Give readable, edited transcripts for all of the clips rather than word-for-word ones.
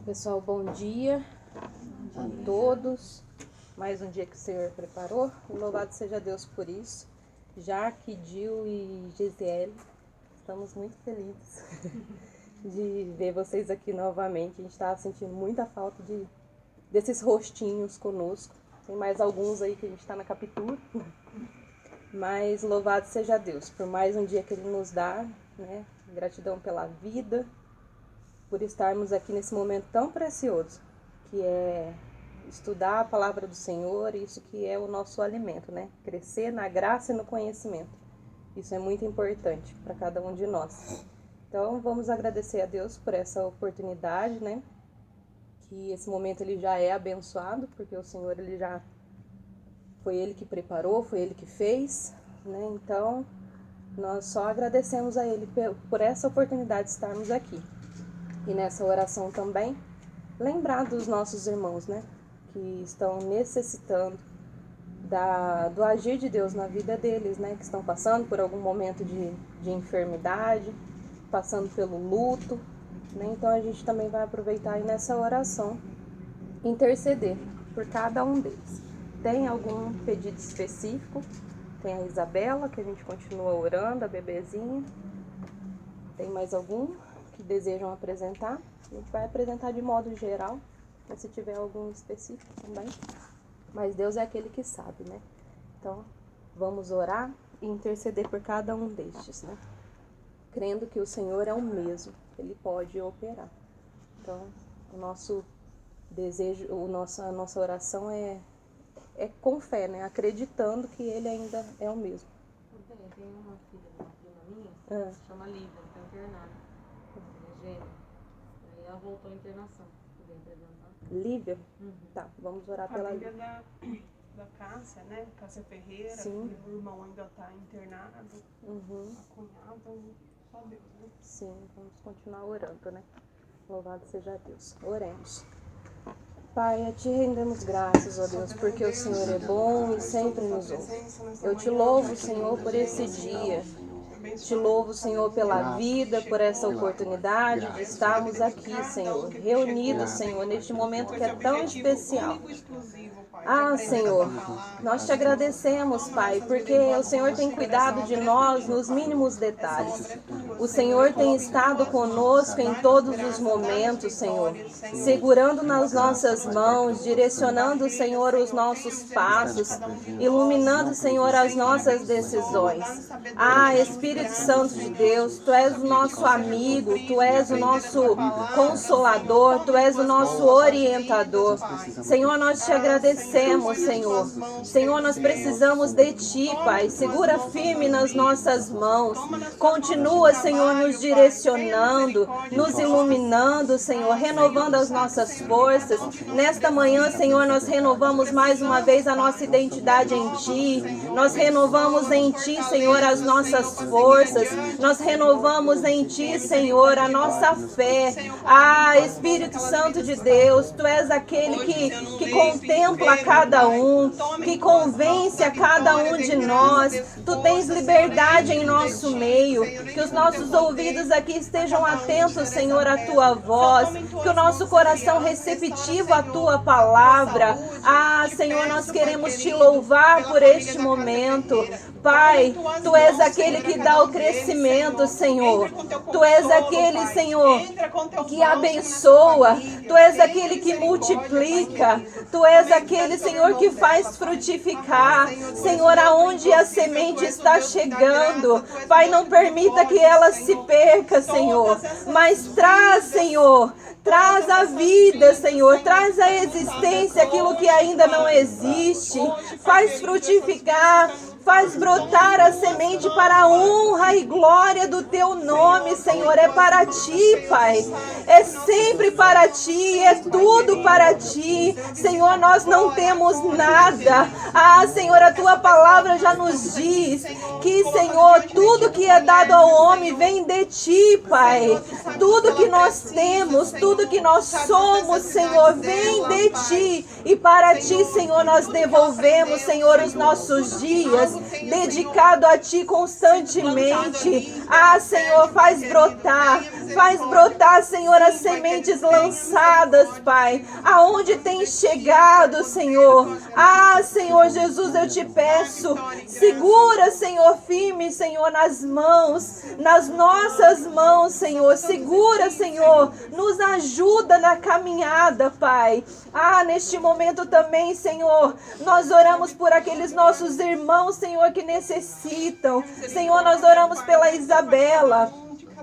Pessoal, bom dia a todos. Mais um dia que o Senhor preparou. E louvado seja Deus por isso. Jaque, Gil e Gisele, estamos muito felizes de ver vocês aqui novamente. A gente está sentindo muita falta desses rostinhos conosco. Tem mais alguns aí que a gente está na captura. Mas louvado seja Deus por mais um dia que Ele nos dá, né? Gratidão pela vida, por estarmos aqui nesse momento tão precioso, que é estudar a palavra do Senhor, isso que é o nosso alimento, né? Crescer na graça e no conhecimento. Isso é muito importante para cada um de nós. Então, vamos agradecer a Deus por essa oportunidade, né? Que esse momento ele já é abençoado, porque o Senhor ele já foi Ele que preparou, foi Ele que fez, né? Então, nós só agradecemos a Ele por essa oportunidade de estarmos aqui. E nessa oração também, lembrar dos nossos irmãos, né? Que estão necessitando do agir de Deus na vida deles, né? Que estão passando por algum momento de enfermidade, passando pelo luto, né? Então a gente também vai aproveitar aí nessa oração, interceder por cada um deles. Tem algum pedido específico? Tem a Isabela, que a gente continua orando, a bebezinha. Tem mais algum que desejam apresentar? A gente vai apresentar de modo geral, mas se tiver algum específico também. Mas Deus é aquele que sabe, né? Então, vamos orar e interceder por cada um destes, né? Crendo que o Senhor é o mesmo, Ele pode operar. Então, o nosso desejo, a nossa oração é com fé, né? Acreditando que Ele ainda é o mesmo. Tem uma filha de uma prima minha, chama Lívia, está internada. Gêmea. Aí ela voltou à internação. Poder apresentar. Lívia? Tá, vamos orar pela Lívia. Lívia. Da Cássia, né? Cássia Ferreira. Sim. O irmão ainda está internado. A cunhada, só Deus, né? Sim, vamos continuar orando, né? Louvado seja Deus. Oremos. Pai, a Ti rendemos graças, ó Deus, porque o Senhor é bom e sempre nos ouve. Eu Te louvo, Senhor, por esse dia. Te louvo, Senhor, pela vida, por essa oportunidade de estarmos aqui, Senhor, reunidos, Senhor, neste momento que é tão especial. Ah, Senhor, nós Te agradecemos, Pai, porque o Senhor tem cuidado de nós nos mínimos detalhes. O Senhor tem estado conosco em todos os momentos, Senhor, segurando nas nossas mãos, direcionando, Senhor, os nossos passos, iluminando, Senhor, as nossas decisões. Ah, Espírito Santo de Deus, Tu és o nosso amigo, Tu és o nosso consolador, Tu és o nosso orientador. Senhor, nós Te agradecemos, Senhor. Senhor, nós precisamos de Ti, Pai. Segura firme nas nossas mãos. Continua, Senhor, nos direcionando, nos iluminando, Senhor, renovando as nossas forças. Nesta manhã, Senhor, nós renovamos mais uma vez a nossa identidade em Ti. Nós renovamos em Ti, Senhor, as nossas forças. Nós renovamos em Ti, Senhor, a nossa fé. Ah, Espírito Santo de Deus, Tu és aquele que contempla cada um, que convence a cada um de nós. Tu tens liberdade em nosso meio. Que os nossos ouvidos aqui estejam atentos, Senhor, à Tua voz. Que o nosso coração receptivo à Tua palavra. Ah, Senhor, nós queremos Te louvar por este momento. Pai, Tu és aquele que dá o crescimento, Senhor. Tu és aquele, Senhor, que abençoa. Tu és aquele que multiplica. Tu és aquele, Senhor, que faz frutificar. Senhor, aonde a semente está chegando, Pai, não permita que ela se perca, Senhor. Mas traz, Senhor, traz a vida, Senhor. Traz a existência, aquilo que ainda não existe. Faz frutificar. Faz brotar a semente para a honra e glória do Teu nome, Senhor. É para Ti, Pai. É sempre para Ti, é tudo para Ti. Senhor, nós não temos nada. Ah, Senhor, a Tua palavra já nos diz que, Senhor, tudo que é dado ao homem vem de Ti, Pai. Tudo que nós temos, tudo que nós somos, Senhor, vem de Ti. E para Ti, Senhor, nós devolvemos, Senhor, os nossos dias dedicado a Ti constantemente. Ah, Senhor, faz brotar, Faz brotar, Senhor, as sementes lançadas, Pai, aonde tem chegado, Senhor. Ah, Senhor Jesus, eu te peço, segura, Senhor, firme, Senhor, nas nossas mãos, Senhor. Segura, Senhor, nos ajuda na caminhada, Pai. Ah, neste momento também, Senhor, nós oramos por aqueles nossos irmãos, Senhor, que necessitam. Senhor, nós oramos pela Isabela.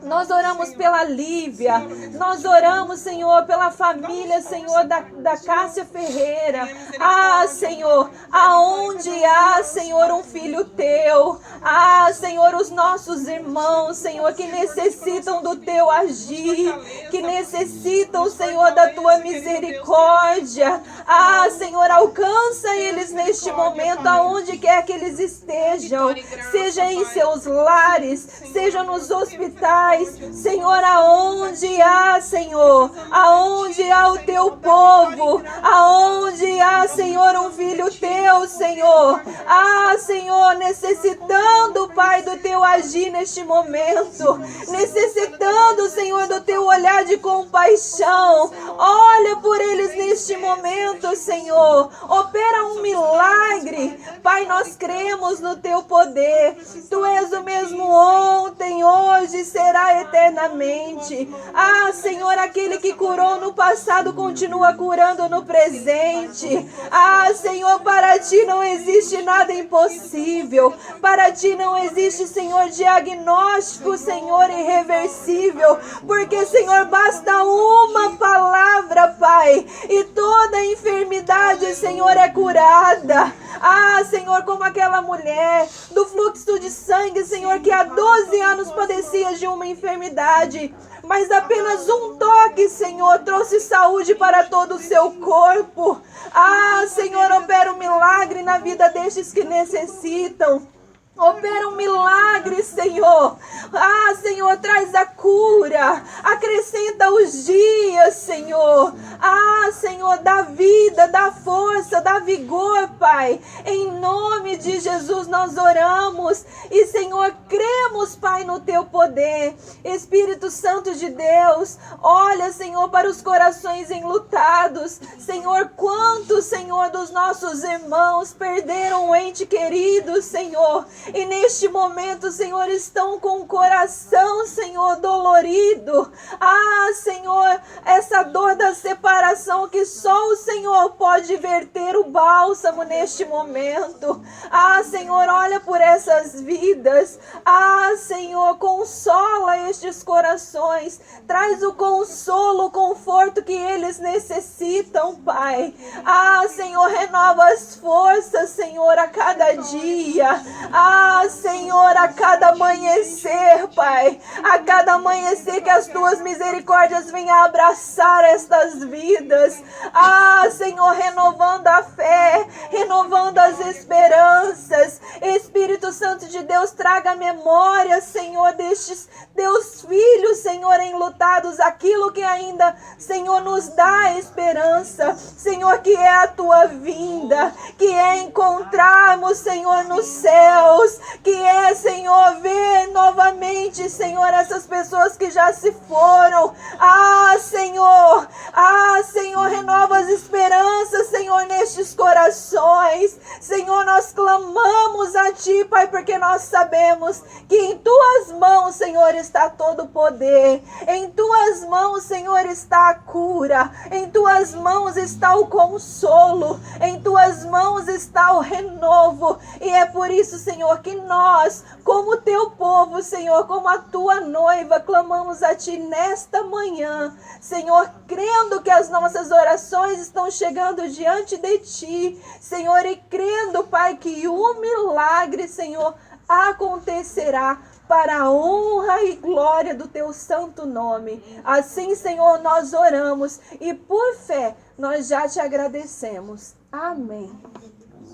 Nós oramos pela Lívia, nós oramos, Senhor, pela família, Senhor, da Cássia Ferreira. Ah, Senhor, aonde há, Senhor, um filho teu. Ah, Senhor, os nossos irmãos, Senhor, que necessitam do teu agir, que necessitam, Senhor, da tua misericórdia. Ah, Senhor, alcança eles neste momento, aonde quer que eles estejam, seja em seus lares, seja nos hospitais. Senhor, aonde há, Senhor, aonde há o teu povo, aonde há, Senhor, um filho teu, Senhor, ah, Senhor, necessitando, Pai, do teu agir neste momento, necessitando, Senhor, do teu olhar de compaixão, olha por eles neste momento, Senhor, opera um milagre, Pai, nós cremos no teu poder, tu és o mesmo ontem, hoje, será eternamente. Ah, Senhor, aquele que curou no passado continua curando no presente. Ah, Senhor, para ti não existe nada impossível. Para ti não existe, Senhor, diagnóstico, Senhor, irreversível. Porque, Senhor, basta uma palavra, Pai, e toda enfermidade, Senhor, é curada. Ah, Senhor, como aquela mulher do fluxo de sangue, Senhor, que há 12 anos padecia de uma enfermidade, mas apenas um toque, Senhor, trouxe saúde para todo o seu corpo. Ah, Senhor, opera um milagre na vida destes que necessitam. Opera um milagre, Senhor. Ah, Senhor, traz a cura. Acrescenta os dias, Senhor. Ah, Senhor, dá vida, dá força, dá vigor, Pai. Em nome de Jesus nós oramos. E, Senhor, cremos, Pai, no teu poder. Espírito Santo de Deus, olha, Senhor, para os corações enlutados. Senhor, quantos, Senhor, dos nossos irmãos perderam um ente querido, Senhor. E neste momento, Senhor, estão com o coração, Senhor, dolorido. Ah, Senhor, essa dor da separação que só o Senhor pode verter o bálsamo neste momento. Ah, Senhor, olha por essas vidas. Ah, Senhor, consola estes corações. Traz o consolo, o conforto que eles necessitam, Pai. Ah, Senhor, renova as forças, Senhor, a cada dia. Ah, Senhor, a cada amanhecer, Pai, a cada amanhecer que as tuas misericórdias venham abraçar estas vidas. Ah, Senhor, renovando a fé, renovando as esperanças. Espírito Santo de Deus, traga a memória, Senhor, destes teus filhos, Senhor, enlutados, aquilo que ainda, Senhor, nos dá esperança, Senhor, que é a tua vinda, que é encontrarmos, Senhor, nos céus, que é, Senhor, ver novamente, Senhor, essas pessoas que já se foram. Ah, Senhor, renova as esperanças, Senhor, nestes corações. Senhor, nós clamamos a ti, Pai, porque nós sabemos que em tuas mãos, Senhor, está todo o poder. Em tuas mãos, Senhor, está a cura. Em tuas mãos está o consolo. Em tuas mãos está o renovo. E é por isso, Senhor, que nós, como teu povo, Senhor, como a tua noiva, clamamos a ti nesta manhã, Senhor, crendo que as nossas orações estão chegando diante de ti, Senhor, e crendo, Pai, que o milagre, Senhor, acontecerá para a honra e glória do teu santo nome. Assim, Senhor, nós oramos e por fé nós já te agradecemos. Amém.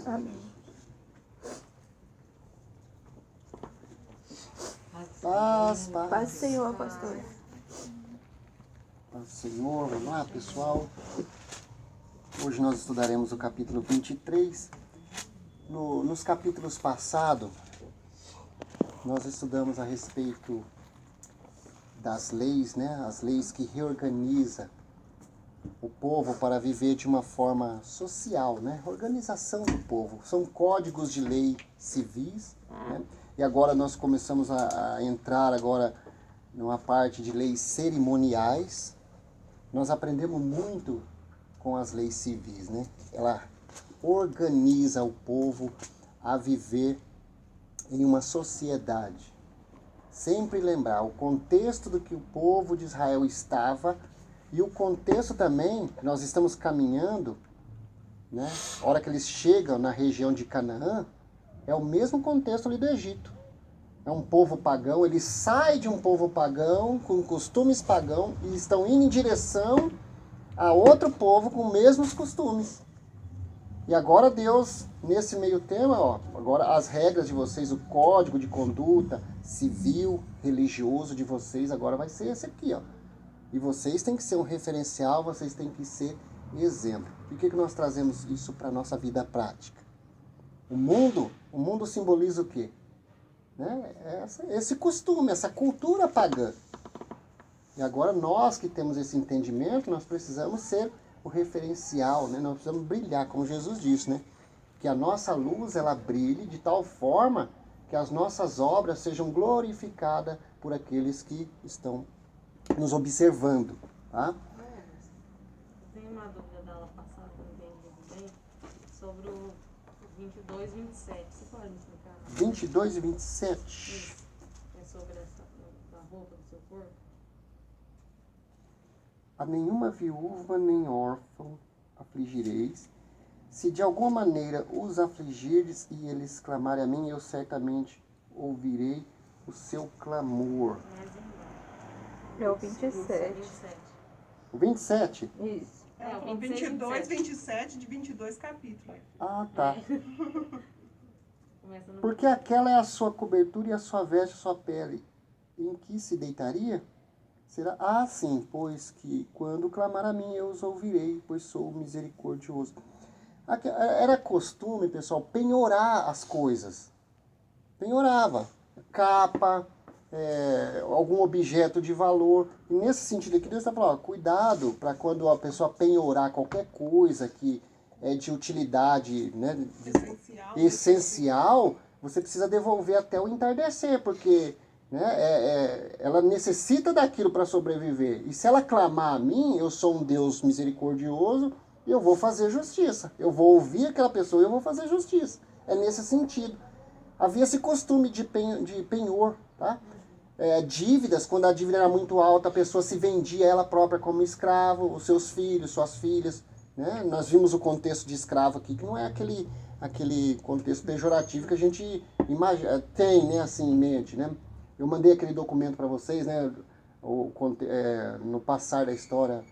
Amém. Paz, Paz, Senhor, pastor. Paz, Senhor. Vamos lá, pessoal. Hoje nós estudaremos o capítulo 23. Nos capítulos passados, nós estudamos a respeito das leis, né? As leis que reorganiza o povo para viver de uma forma social, né? Organização do povo. São códigos de lei civis, né? E agora nós começamos a entrar agora numa parte de leis cerimoniais. Nós aprendemos muito com as leis civis, né? Ela organiza o povo a viver em uma sociedade. Sempre lembrar o contexto do que o povo de Israel estava e o contexto também, nós estamos caminhando, né? A hora que eles chegam na região de Canaã, é o mesmo contexto ali do Egito. É um povo pagão, eles saem de um povo pagão, com costumes pagãos, e estão indo em direção a outro povo com os mesmos costumes. E agora Deus, nesse meio tema, ó, agora as regras de vocês, o código de conduta civil, religioso de vocês, agora vai ser esse aqui, ó. E vocês têm que ser um referencial, vocês têm que ser exemplo. E o que nós trazemos isso para a nossa vida prática? O mundo simboliza o quê? Né? Esse costume, essa cultura pagã. E agora nós que temos esse entendimento, nós precisamos ser o referencial, né? Nós precisamos brilhar, como Jesus disse, né? Que a nossa luz, ela brilhe de tal forma que as nossas obras sejam glorificadas por aqueles que estão nos observando, tá? Eu tenho uma dúvida da aula passada, que eu não entendi bem, sobre o 22 e 27. Você pode me explicar? 22 e 27. Isso. É sobre essa, da roupa do seu corpo? A nenhuma viúva nem órfão afligireis. Se de alguma maneira os afligirdes e eles clamarem a mim, eu certamente ouvirei o seu clamor. É o 27. O 27? Isso. É, o o 22, 27 de 22 capítulos. Ah, tá. Começa no... Porque aquela é a sua cobertura e a sua veste, a sua pele. Em que se deitaria? Será? Ah, sim, pois que quando clamar a mim, eu os ouvirei, pois sou misericordioso. Era costume, pessoal, penhorar as coisas. Penhorava. Capa, algum objeto de valor. E nesse sentido aqui, Deus está falando, ó, cuidado para quando a pessoa penhorar qualquer coisa que é de utilidade, né, essencial, você precisa devolver até o entardecer, porque, né, ela necessita daquilo para sobreviver. E se ela clamar a mim, eu sou um Deus misericordioso, eu vou fazer justiça. Eu vou ouvir aquela pessoa e eu vou fazer justiça. É nesse sentido. Havia esse costume de penhor, tá? Dívidas, quando a dívida era muito alta, a pessoa se vendia ela própria como escravo, os seus filhos, suas filhas, né? Nós vimos o contexto de escravo aqui, que não é aquele contexto pejorativo que a gente imagina, tem, né, assim, em mente, né? Eu mandei aquele documento para vocês, né, no passar da história,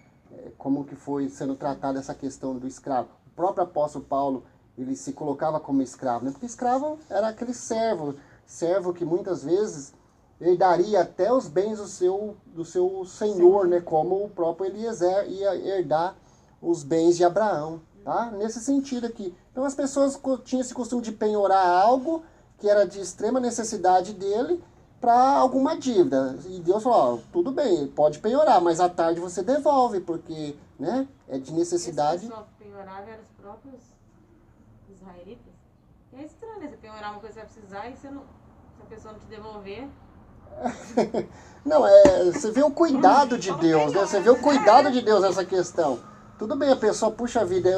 como que foi sendo tratada essa questão do escravo. O próprio apóstolo Paulo, ele se colocava como escravo, né? Porque escravo era aquele servo que muitas vezes herdaria até os bens do seu senhor, né? Como o próprio Eliezer ia herdar os bens de Abraão, tá? Nesse sentido aqui. Então as pessoas tinham esse costume de penhorar algo que era de extrema necessidade dele para alguma dívida. E Deus falou, ó, tudo bem, pode penhorar, mas à tarde você devolve, porque, né, é de necessidade. Esse pessoal que penhorava eram os próprios israelitas? É estranho, né? Você penhorar uma coisa que você vai precisar e se a pessoa não te devolver... Não, você vê o cuidado de Deus, né? Você vê o cuidado de Deus nessa questão. Tudo bem, a pessoa, puxa vida,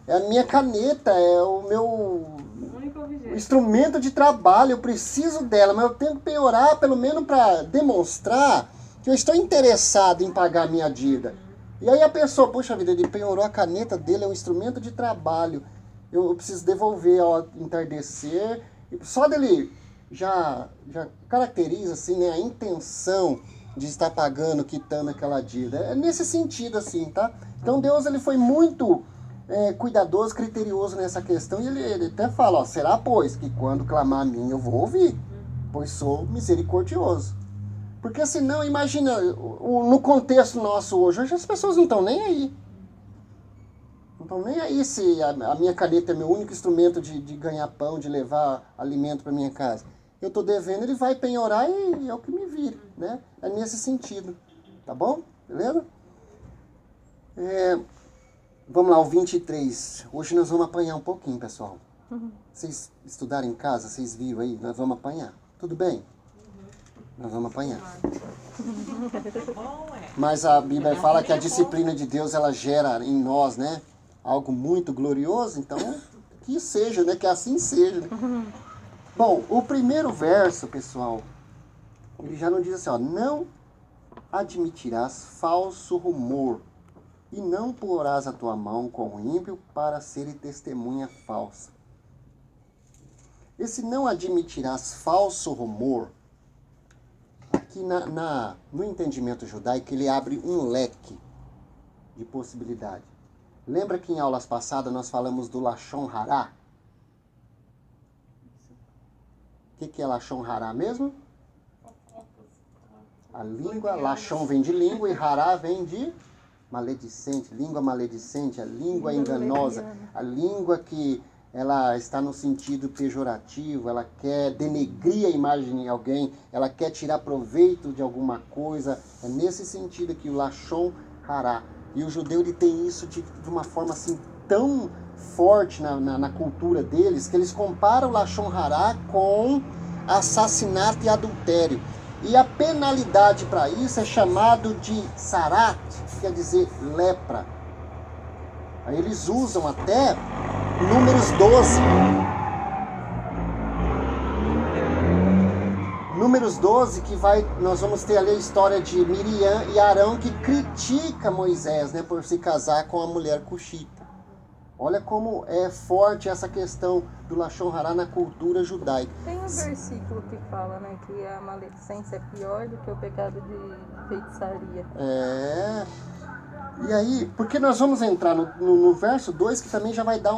é a minha caneta, é o meu instrumento de trabalho, eu preciso dela, mas eu tenho que penhorar pelo menos para demonstrar que eu estou interessado em pagar a minha dívida. E aí a pessoa, puxa vida, ele penhorou a caneta dele, é um instrumento de trabalho, eu preciso devolver ao entardecer, e só dele já caracteriza assim, né, a intenção de estar pagando, quitando aquela dívida. É nesse sentido assim, tá? Então Deus, ele foi muito cuidadoso, criterioso nessa questão, e ele até fala, ó, será pois que quando clamar a mim eu vou ouvir, pois sou misericordioso. Porque senão, imagina, no contexto nosso hoje as pessoas não estão nem aí. Não estão nem aí se a minha caneta é meu único instrumento de ganhar pão, de levar alimento para minha casa. eu estou devendo, ele vai penhorar e é o que me vira, né? É nesse sentido, tá bom? Beleza? Vamos lá, o 23. Hoje nós vamos apanhar um pouquinho, pessoal. Vocês estudaram em casa, vocês viram aí? Nós vamos apanhar. Tudo bem? Nós vamos apanhar. Mas a Bíblia fala que a disciplina de Deus, ela gera em nós, né? Algo muito glorioso, então que seja, né? Que assim seja. Né? Bom, o primeiro verso, pessoal, ele já não diz assim, ó, não admitirás falso rumor e não porás a tua mão com o ímpio para ser testemunha falsa. Esse não admitirás falso rumor, aqui no entendimento judaico, ele abre um leque de possibilidade. Lembra que em aulas passadas nós falamos do Lashon Hará? O que é Lashon Hará mesmo? A língua, Lashon vem de língua e Hará vem de maledicente, língua maledicente, a língua enganosa, a língua que ela está no sentido pejorativo, ela quer denegrir a imagem de alguém, ela quer tirar proveito de alguma coisa. É nesse sentido que o Lashon Hará. E o judeu ele tem isso de uma forma assim tão forte na cultura deles, que eles comparam o Lashon Hará com assassinato e adultério. E a penalidade para isso é chamado de sarat, que quer dizer lepra. Aí eles usam até Números 12. Números 12, que nós vamos ter ali a história de Miriam e Arão, que critica Moisés, né, por se casar com a mulher cuxita. Olha como é forte essa questão do Lashon Hará na cultura judaica. Tem um versículo que fala, né, que a maledicência é pior do que o pecado de feitiçaria. E aí, porque nós vamos entrar no verso 2, que também já vai dar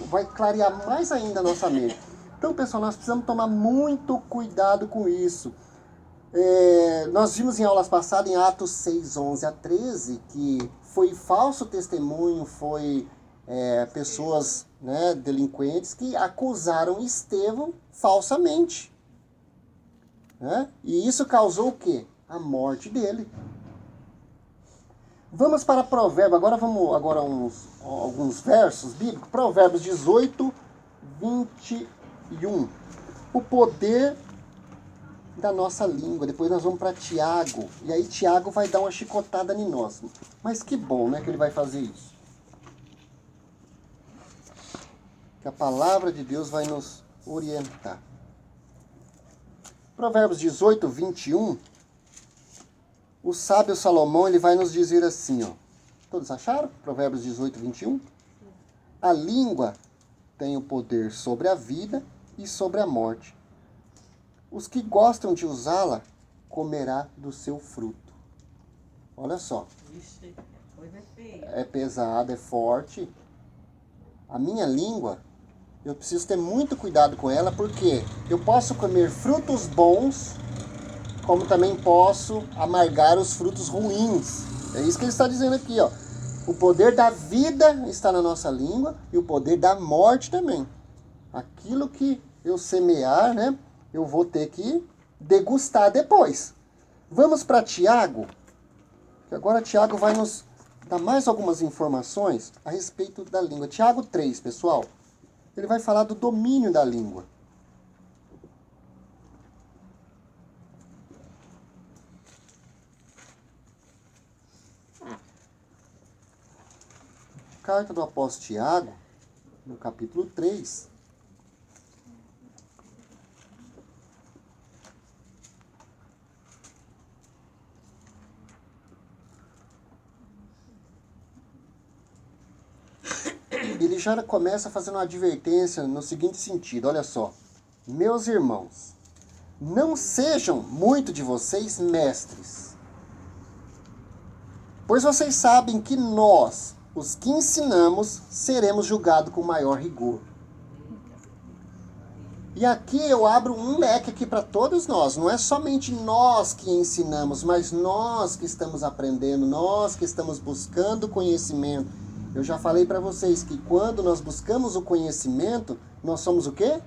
vai clarear mais ainda a nossa mente. Então, pessoal, nós precisamos tomar muito cuidado com isso. Nós vimos em aulas passadas, em Atos 6, 11 a 13, que foi falso testemunho, foi pessoas, né, delinquentes que acusaram Estevão falsamente. Né? E isso causou o quê? A morte dele. Vamos para Provérbios, agora alguns versos bíblicos. Provérbios 18, 21. O poder da nossa língua. Depois nós vamos para Tiago. E aí Tiago vai dar uma chicotada em nós. Mas que bom, né, que ele vai fazer isso. Que a palavra de Deus vai nos orientar. Provérbios 18, 21. O sábio Salomão, ele vai nos dizer assim, ó. Todos acharam? Provérbios 18, 21. A língua tem o poder sobre a vida e sobre a morte. Os que gostam de usá-la, comerá do seu fruto. Olha só. Ixi, coisa feia. É pesada, é forte. A minha língua, eu preciso ter muito cuidado com ela, porque eu posso comer frutos bons, como também posso amargar os frutos ruins. É isso que ele está dizendo aqui, ó. O poder da vida está na nossa língua e o poder da morte também. Aquilo que eu semear, né, eu vou ter que degustar depois. Vamos para Tiago, que agora Tiago vai nos dar mais algumas informações a respeito da língua. Tiago 3, pessoal. Ele vai falar do domínio da língua. Carta do apóstolo Tiago, no capítulo 3. Ele já começa fazendo uma advertência no seguinte sentido, olha só. Meus irmãos, não sejam muito de vocês mestres, pois vocês sabem que nós, os que ensinamos, seremos julgados com maior rigor. E aqui eu abro um leque aqui para todos nós. Não é somente nós que ensinamos, mas nós que estamos aprendendo, nós que estamos buscando conhecimento. Eu já falei para vocês que quando nós buscamos o conhecimento, nós somos o quê?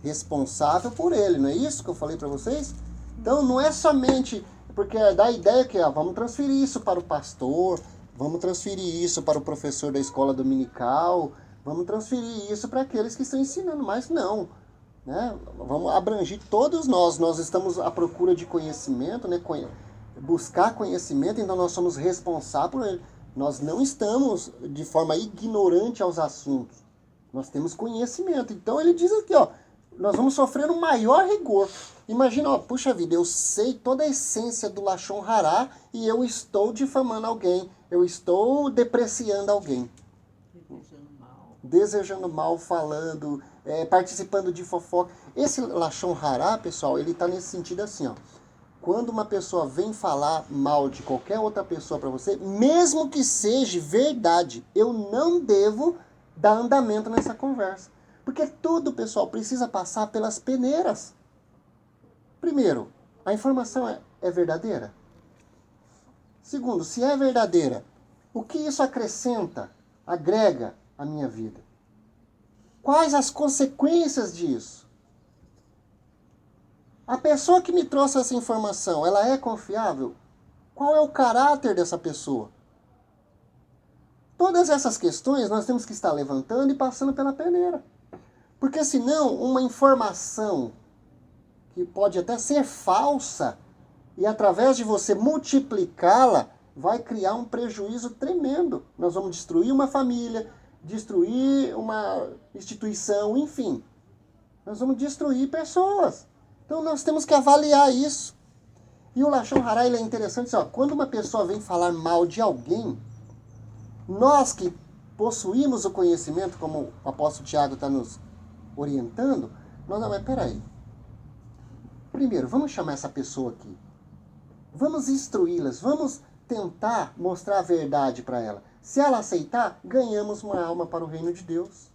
responsável por ele, não é isso que eu falei para vocês? Então não é somente, porque dá a ideia que vamos transferir isso para o pastor, vamos transferir isso para o professor da escola dominical, vamos transferir isso para aqueles que estão ensinando, mas não. Né? Vamos abranger todos nós estamos à procura de conhecimento, né? Buscar conhecimento, então nós somos responsáveis por ele. Nós não estamos de forma ignorante aos assuntos, nós temos conhecimento. Então ele diz aqui, ó, nós vamos sofrer um maior rigor. Imagina, ó, puxa vida, eu sei toda a essência do Lashon Hará e eu estou difamando alguém, eu estou depreciando alguém. Desejando mal, falando, participando de fofoca. Esse Lashon Hará, pessoal, ele está nesse sentido assim, ó. Quando uma pessoa vem falar mal de qualquer outra pessoa para você, mesmo que seja verdade, eu não devo dar andamento nessa conversa. Porque tudo, pessoal, precisa passar pelas peneiras. Primeiro, a informação é verdadeira? Segundo, se é verdadeira, o que isso acrescenta, agrega à minha vida? Quais as consequências disso? A pessoa que me trouxe essa informação, ela é confiável? Qual é o caráter dessa pessoa? Todas essas questões nós temos que estar levantando e passando pela peneira. Porque senão, uma informação que pode até ser falsa, e através de você multiplicá-la, vai criar um prejuízo tremendo. Nós vamos destruir uma família, destruir uma instituição, enfim. Nós vamos destruir pessoas. Então nós temos que avaliar isso. E o Lashon Hará, ele é interessante, ó, quando uma pessoa vem falar mal de alguém, nós que possuímos o conhecimento, como o apóstolo Tiago está nos orientando, nós não, mas peraí. Primeiro, vamos chamar essa pessoa aqui. Vamos instruí-las, vamos tentar mostrar a verdade para ela. Se ela aceitar, ganhamos uma alma para o reino de Deus.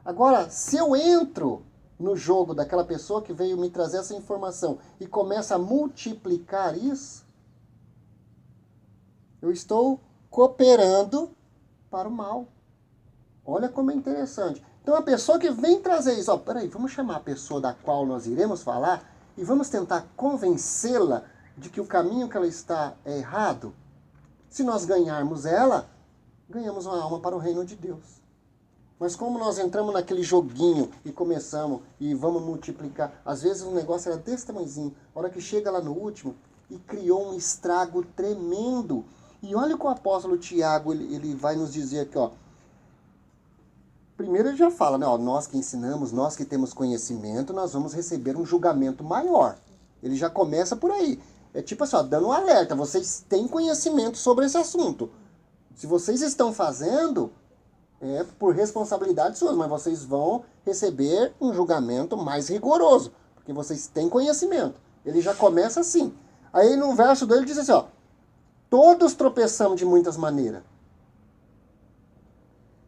Agora, se eu entro no jogo daquela pessoa que veio me trazer essa informação e começa a multiplicar isso, eu estou cooperando para o mal. Olha como é interessante. Então a pessoa que vem trazer isso, ó, peraí, vamos chamar a pessoa da qual nós iremos falar e vamos tentar convencê-la de que o caminho que ela está é errado. Se nós ganharmos ela, ganhamos uma alma para o reino de Deus. Mas como nós entramos naquele joguinho e começamos e vamos multiplicar, às vezes o negócio era desse tamanhozinho, a hora que chega lá no último e criou um estrago tremendo. E olha o que o apóstolo Tiago ele vai nos dizer aqui, ó. Primeiro ele já fala, né, ó, nós que ensinamos, nós que temos conhecimento, nós vamos receber um julgamento maior. Ele já começa por aí. É tipo assim, ó, dando um alerta, vocês têm conhecimento sobre esse assunto. Se vocês estão fazendo, é por responsabilidade sua, mas vocês vão receber um julgamento mais rigoroso, porque vocês têm conhecimento. Ele já começa assim. Aí no verso 2 ele diz assim, ó, todos tropeçamos de muitas maneiras.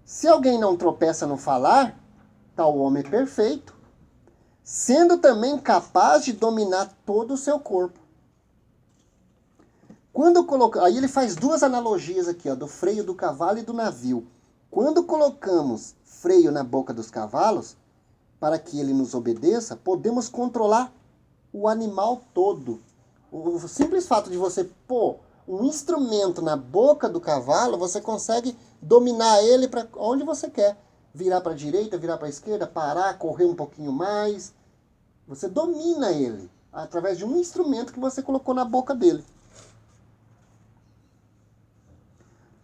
Se alguém não tropeça no falar, tal homem é perfeito, sendo também capaz de dominar todo o seu corpo. Aí ele faz duas analogias aqui, ó, do freio do cavalo e do navio. Quando colocamos freio na boca dos cavalos, para que ele nos obedeça, podemos controlar o animal todo. O simples fato de você pôr um instrumento na boca do cavalo, você consegue dominar ele para onde você quer. Virar para a direita, virar para a esquerda, parar, correr um pouquinho mais. Você domina ele através de um instrumento que você colocou na boca dele.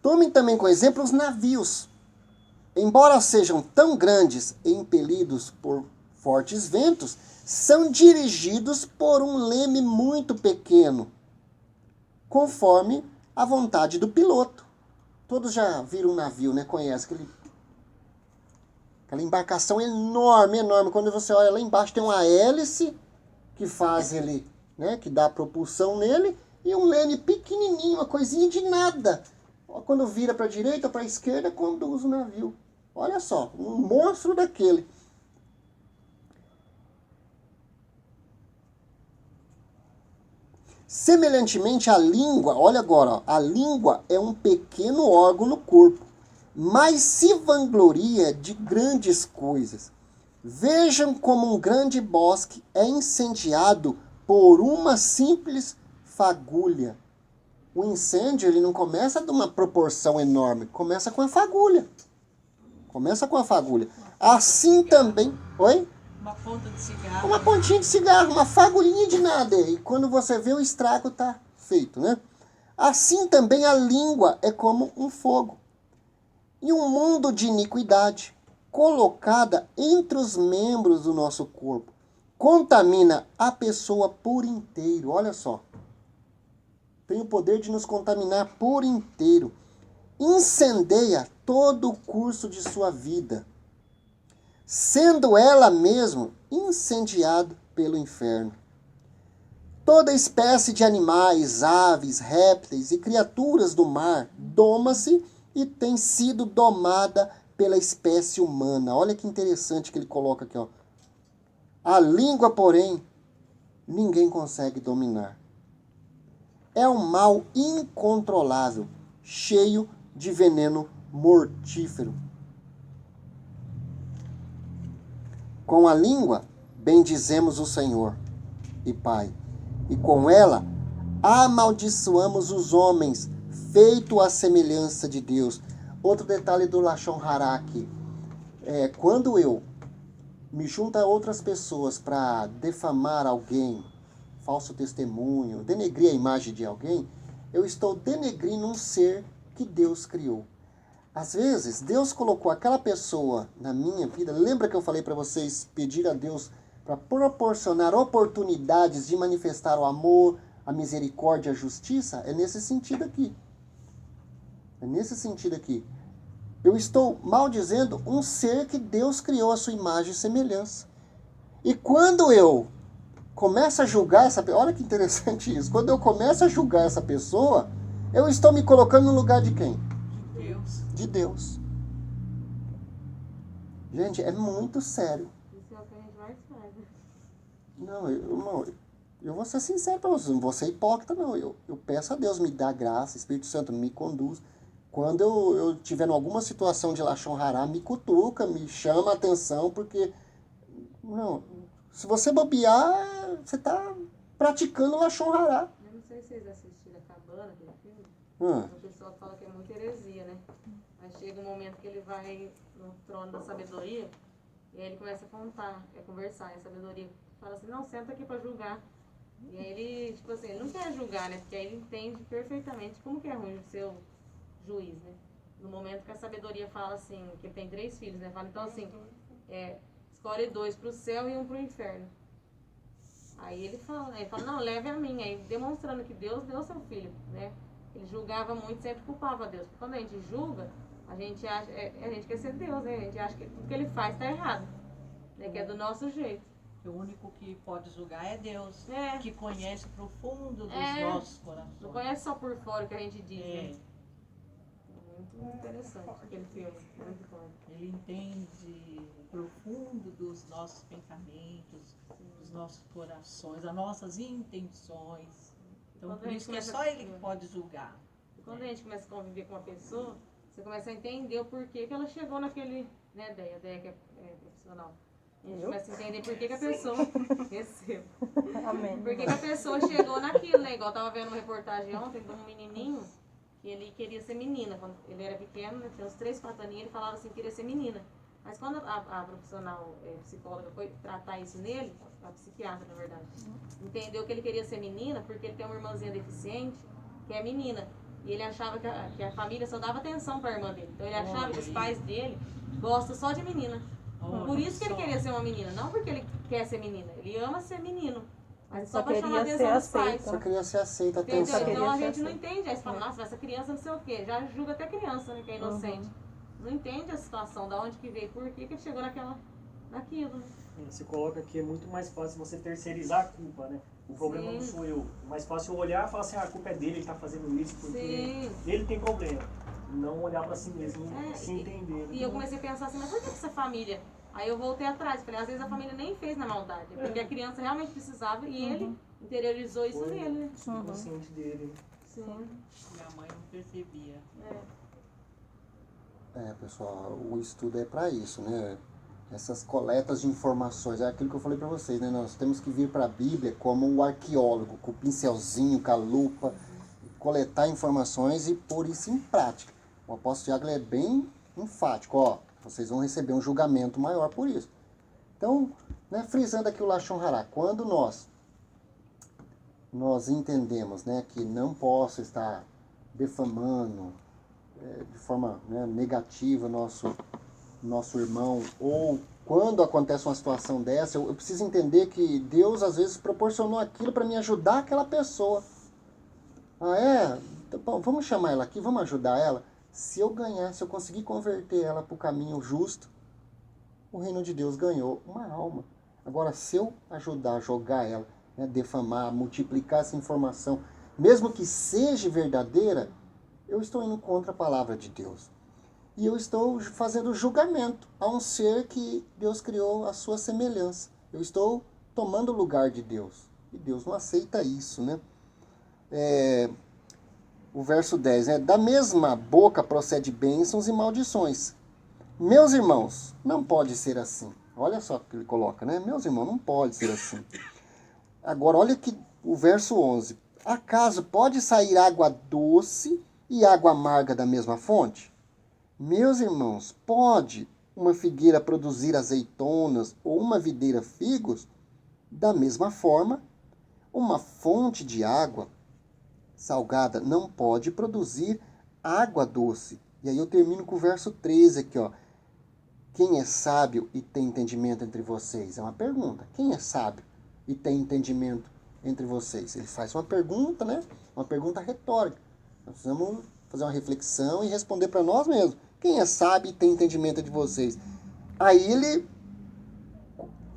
Tomem também como exemplo os navios. Embora sejam tão grandes e impelidos por fortes ventos, são dirigidos por um leme muito pequeno, conforme a vontade do piloto. Todos já viram um navio, né? Conhecem aquela embarcação enorme, enorme. Quando você olha lá embaixo tem uma hélice que faz ele, né? Que dá propulsão nele, e um leme pequenininho, uma coisinha de nada. Quando vira para a direita ou para a esquerda, conduz o navio. Olha só, um monstro daquele. Semelhantemente, a língua, olha agora, ó, a língua é um pequeno órgão no corpo, mas se vangloria de grandes coisas. Vejam como um grande bosque é incendiado por uma simples fagulha. O incêndio ele não começa de uma proporção enorme, começa com a fagulha. Começa com a fagulha. Assim também... Oi? Uma ponta de cigarro. Uma pontinha de cigarro, uma fagulhinha de nada. E quando você vê o estrago tá feito, né? Assim também a língua é como um fogo. E um mundo de iniquidade, colocada entre os membros do nosso corpo, contamina a pessoa por inteiro. Olha só. Tem o poder de nos contaminar por inteiro. Incendeia todo o curso de sua vida, sendo ela mesma incendiada pelo inferno. Toda espécie de animais, aves, répteis e criaturas do mar doma-se e tem sido domada pela espécie humana. Olha que interessante que ele coloca aqui, ó. A língua, porém, ninguém consegue dominar. É um mal incontrolável, cheio de veneno mortífero. Com a língua, bendizemos o Senhor e Pai, e com ela amaldiçoamos os homens, feito à semelhança de Deus. Outro detalhe do Lashon Hará aqui. Quando eu me junto a outras pessoas para defamar alguém, falso testemunho, denegrir a imagem de alguém, eu estou denegrindo um ser que Deus criou. Às vezes, Deus colocou aquela pessoa na minha vida. Lembra que eu falei para vocês pedir a Deus para proporcionar oportunidades de manifestar o amor, a misericórdia, a justiça? É nesse sentido aqui. É nesse sentido aqui. Eu estou maldizendo um ser que Deus criou à sua imagem e semelhança. E quando eu começo a julgar essa pessoa, olha que interessante isso, quando eu começo a julgar essa pessoa, eu estou me colocando no lugar de quem? De Deus. Gente, é muito sério. Isso é o que a gente mais faz, né? Não, eu vou ser sincero para vocês, não vou ser hipócrita, não. Eu peço a Deus me dá graça, Espírito Santo me conduz. Quando eu tiver em alguma situação de Lashon Hará, me cutuca, me chama a atenção, porque não, se você bobear, você está praticando Lashon Hará. Eu não sei se vocês assistiram a Cabana, aquele filme. Ah. O pessoal fala que é muita heresia, né? Mas chega um momento que ele vai no trono da sabedoria e aí ele começa a contar, conversar. E a sabedoria fala assim, não, senta aqui para julgar. E aí ele, tipo assim, ele não quer julgar, né? Porque aí ele entende perfeitamente como que é ruim ser o juiz, né? No momento que a sabedoria fala assim, que ele tem 3 filhos, né? Fala, então assim, escolhe 2 para o céu e 1 para o inferno. Aí ele fala, não, leve a mim. Aí demonstrando que Deus deu seu filho, né? Ele julgava muito, sempre culpava Deus. Porque quando a gente julga, a gente acha, a gente quer ser Deus, né? A gente acha que tudo que ele faz está errado, né? Que é do nosso jeito. O único que pode julgar é Deus, É. que conhece o profundo dos nossos corações. Não conhece só por fora o que a gente diz, né? Muito interessante aquele filme, muito bom. Ele entende o profundo dos nossos pensamentos, dos nossos corações, das nossas intenções. Então, Quando por isso que é só ele que pode julgar. Quando a gente começa a conviver com uma pessoa, você começa a entender o porquê que ela chegou naquele, né, Deia que é profissional. A gente começa a entender por que a pessoa recebeu. Amém. Por que a pessoa chegou naquilo, né? Igual eu tava vendo uma reportagem ontem de um menininho que ele queria ser menina. Quando ele era pequeno, né, tinha uns 3, 4 aninhos, ele falava assim que queria ser menina. Mas quando a profissional psicóloga foi tratar isso nele, a psiquiatra, na verdade, entendeu que ele queria ser menina porque ele tem uma irmãzinha deficiente que é menina. E ele achava que a família só dava atenção para a irmã dele. Então ele achava que os pais dele gostam só de menina. Por isso que ele queria ser uma menina, não porque ele quer ser menina. Ele ama ser menino. Mas só para chamar a atenção dos pais. Só queria ser aceita, Entendeu? atenção. Então a gente não entende. Aí você fala, nossa, essa criança não sei o quê. Já julga até criança, né, que é inocente. Não entende a situação, da onde que veio, por que ele chegou naquilo. Né? Você coloca que é muito mais fácil você terceirizar a culpa, né? O problema não sou eu. É mais fácil eu olhar e falar assim, a culpa é dele, ele tá fazendo isso porque ele tem problema. Não olhar pra si mesmo, se entender. E eu comecei a pensar assim, mas por que essa família? Aí eu voltei atrás, falei, às vezes a família nem fez na maldade, porque a criança realmente precisava e ele interiorizou isso nele, né? Consciente dele. Sim. Minha mãe não percebia. Pessoal, o estudo é para isso, né? essas coletas de informações. É aquilo que eu falei para vocês, né? Nós temos que vir para a Bíblia como o arqueólogo, com o pincelzinho, com a lupa, coletar informações e pôr isso em prática. O apóstolo Tiago é bem enfático, ó, vocês vão receber um julgamento maior por isso. Então, né, frisando aqui o Lashon Hará, quando nós entendemos, né, que não posso estar defamando de forma, né, negativa nosso irmão, ou quando acontece uma situação dessa, eu preciso entender que Deus às vezes proporcionou aquilo para me ajudar aquela pessoa. Ah, é? Bom, vamos chamar ela aqui, vamos ajudar ela. Se eu conseguir converter ela para o caminho justo, o reino de Deus ganhou uma alma. Agora, se eu ajudar a jogar ela, né, defamar, multiplicar essa informação, mesmo que seja verdadeira, eu estou indo contra a palavra de Deus. E eu estou fazendo julgamento a um ser que Deus criou à sua semelhança. Eu estou tomando o lugar de Deus. E Deus não aceita isso, né? O verso 10, né? Da mesma boca procede bênçãos e maldições. Meus irmãos, não pode ser assim. Olha só o que ele coloca, né? Meus irmãos, não pode ser assim. Agora, olha que o verso 11. Acaso pode sair água doce e água amarga da mesma fonte? Meus irmãos, pode uma figueira produzir azeitonas ou uma videira figos? Da mesma forma, uma fonte de água salgada não pode produzir água doce. E aí eu termino com o verso 13 aqui, ó. Quem é sábio e tem entendimento entre vocês? É uma pergunta. Quem é sábio e tem entendimento entre vocês? Ele faz uma pergunta, né? Uma pergunta retórica. Nós precisamos fazer uma reflexão e responder para nós mesmos. Quem é sábio e tem entendimento entre vocês? Aí ele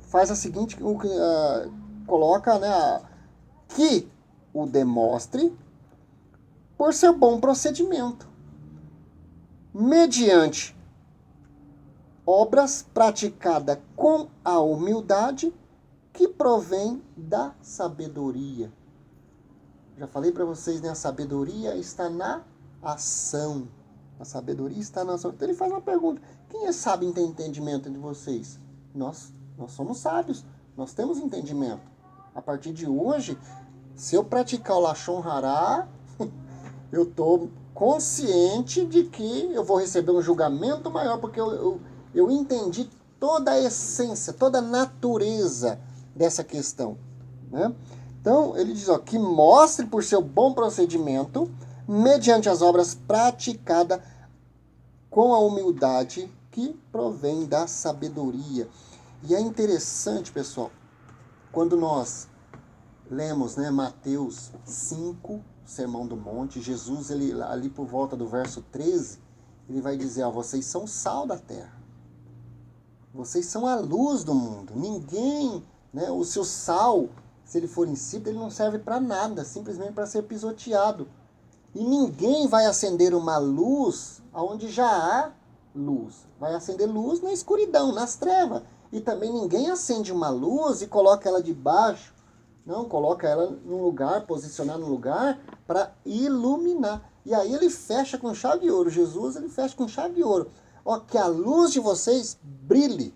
faz a seguinte, coloca, né, que o demonstre por seu bom procedimento, mediante obras praticadas com a humildade que provém da sabedoria. Já falei para vocês, né? A sabedoria está na ação. A sabedoria está na ação. Então ele faz uma pergunta. Quem é sábio e tem entendimento entre vocês? Nós somos sábios. Nós temos entendimento. A partir de hoje, se eu praticar o Lashon Hará, eu estou consciente de que eu vou receber um julgamento maior, porque eu entendi toda a essência, toda a natureza dessa questão, né? Então, ele diz, ó, que mostre por seu bom procedimento, mediante as obras praticadas com a humildade que provém da sabedoria. E é interessante, pessoal, quando nós lemos, né, Mateus 5, Sermão do Monte, Jesus, ele, ali por volta do verso 13, ele vai dizer, ó, vocês são sal da terra. Vocês são a luz do mundo. Ninguém, né, o seu sal, se ele for insípido, ele não serve para nada, simplesmente para ser pisoteado. E ninguém vai acender uma luz onde já há luz. Vai acender luz na escuridão, nas trevas. E também ninguém acende uma luz e coloca ela debaixo. Não, coloca ela num lugar, posicionar num lugar para iluminar. E aí ele fecha com chave de ouro. Jesus, ele fecha com chave de ouro. Ó, que a luz de vocês brilhe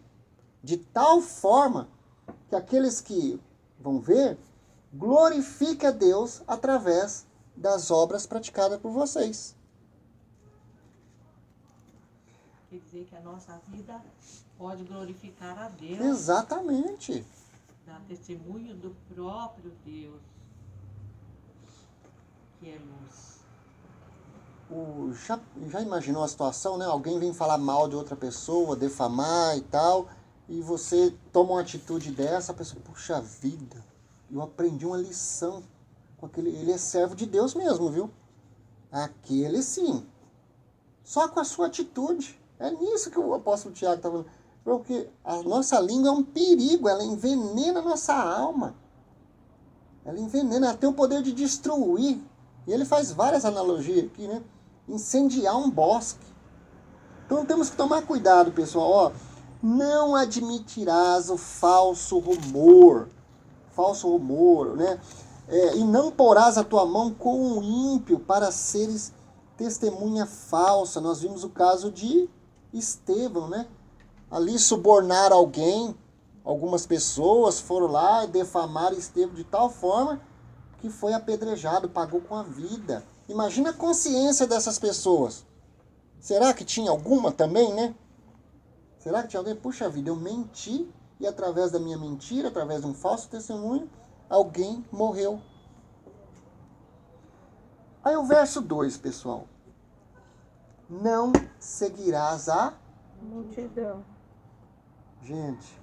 de tal forma que aqueles que vão ver, glorifique a Deus através das obras praticadas por vocês. Quer dizer que a nossa vida pode glorificar a Deus. Exatamente. Dar testemunho do próprio Deus, que é luz. Já imaginou a situação, né? Alguém vem falar mal de outra pessoa, defamar e tal, e você toma uma atitude dessa, a pessoa, puxa vida, eu aprendi uma lição com aquele, ele é servo de Deus mesmo, viu? Aquele sim. Só com a sua atitude. É nisso que o apóstolo Tiago está falando. Porque a nossa língua é um perigo, ela envenena a nossa alma. Ela envenena, ela tem o poder de destruir. E ele faz várias analogias aqui, né? Incendiar um bosque. Então temos que tomar cuidado, pessoal. Ó, não admitirás o falso rumor. Falso rumor, né? E não porás a tua mão com o ímpio para seres testemunha falsa. Nós vimos o caso de Estevão, né? ali subornaram alguém, algumas pessoas foram lá e defamaram Estevão de tal forma que foi apedrejado, pagou com a vida. Imagina a consciência dessas pessoas. Será que tinha alguma também, né? Será que tinha alguém? Puxa vida, eu menti e através da minha mentira, através de um falso testemunho, alguém morreu. Aí o verso 2, pessoal. Não seguirás a Multidão. Gente,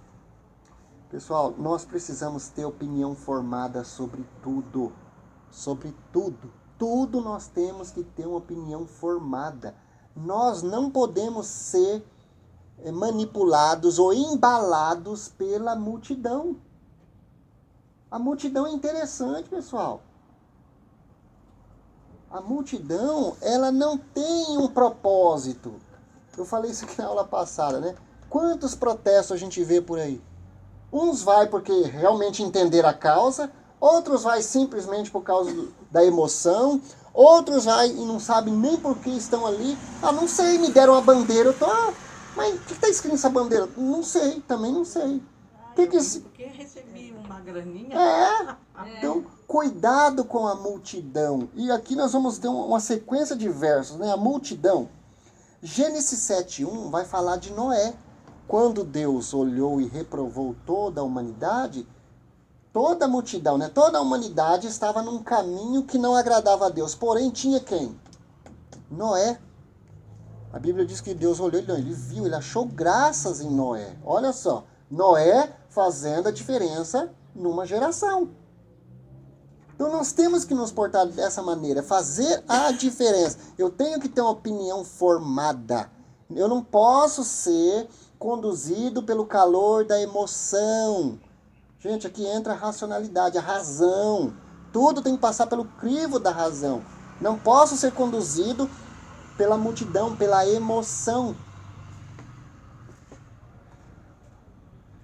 pessoal, nós precisamos ter opinião formada sobre tudo. Sobre tudo. Tudo nós temos que ter uma opinião formada. Nós não podemos ser manipulados ou embalados pela multidão. A multidão é interessante, pessoal. A multidão, ela não tem um propósito. Eu falei isso aqui na aula passada, né? Quantos protestos a gente vê por aí? Uns vai porque realmente entenderam a causa, outros vai simplesmente por causa da emoção, outros vai e não sabem nem por que estão ali. Ah, não sei, me deram uma bandeira, eu tô... mas o que está escrito nessa bandeira? Não sei, também não sei. Porque recebi uma graninha. Então, cuidado com a multidão. E aqui nós vamos ter uma sequência de versos, né? A multidão. Gênesis 7:1 vai falar de Noé. Quando Deus olhou e reprovou toda a humanidade, toda a multidão, né? Toda a humanidade estava num caminho que não agradava a Deus. Porém, tinha quem? Noé. A Bíblia diz que Deus olhou, ele viu, ele achou graças em Noé. Olha só, Noé fazendo a diferença numa geração. Então nós temos que nos portar dessa maneira, fazer a diferença. Eu tenho que ter uma opinião formada. Eu não posso ser conduzido pelo calor da emoção. Gente, aqui entra a racionalidade, a razão. Tudo tem que passar pelo crivo da razão. Não posso ser conduzido pela multidão, pela emoção.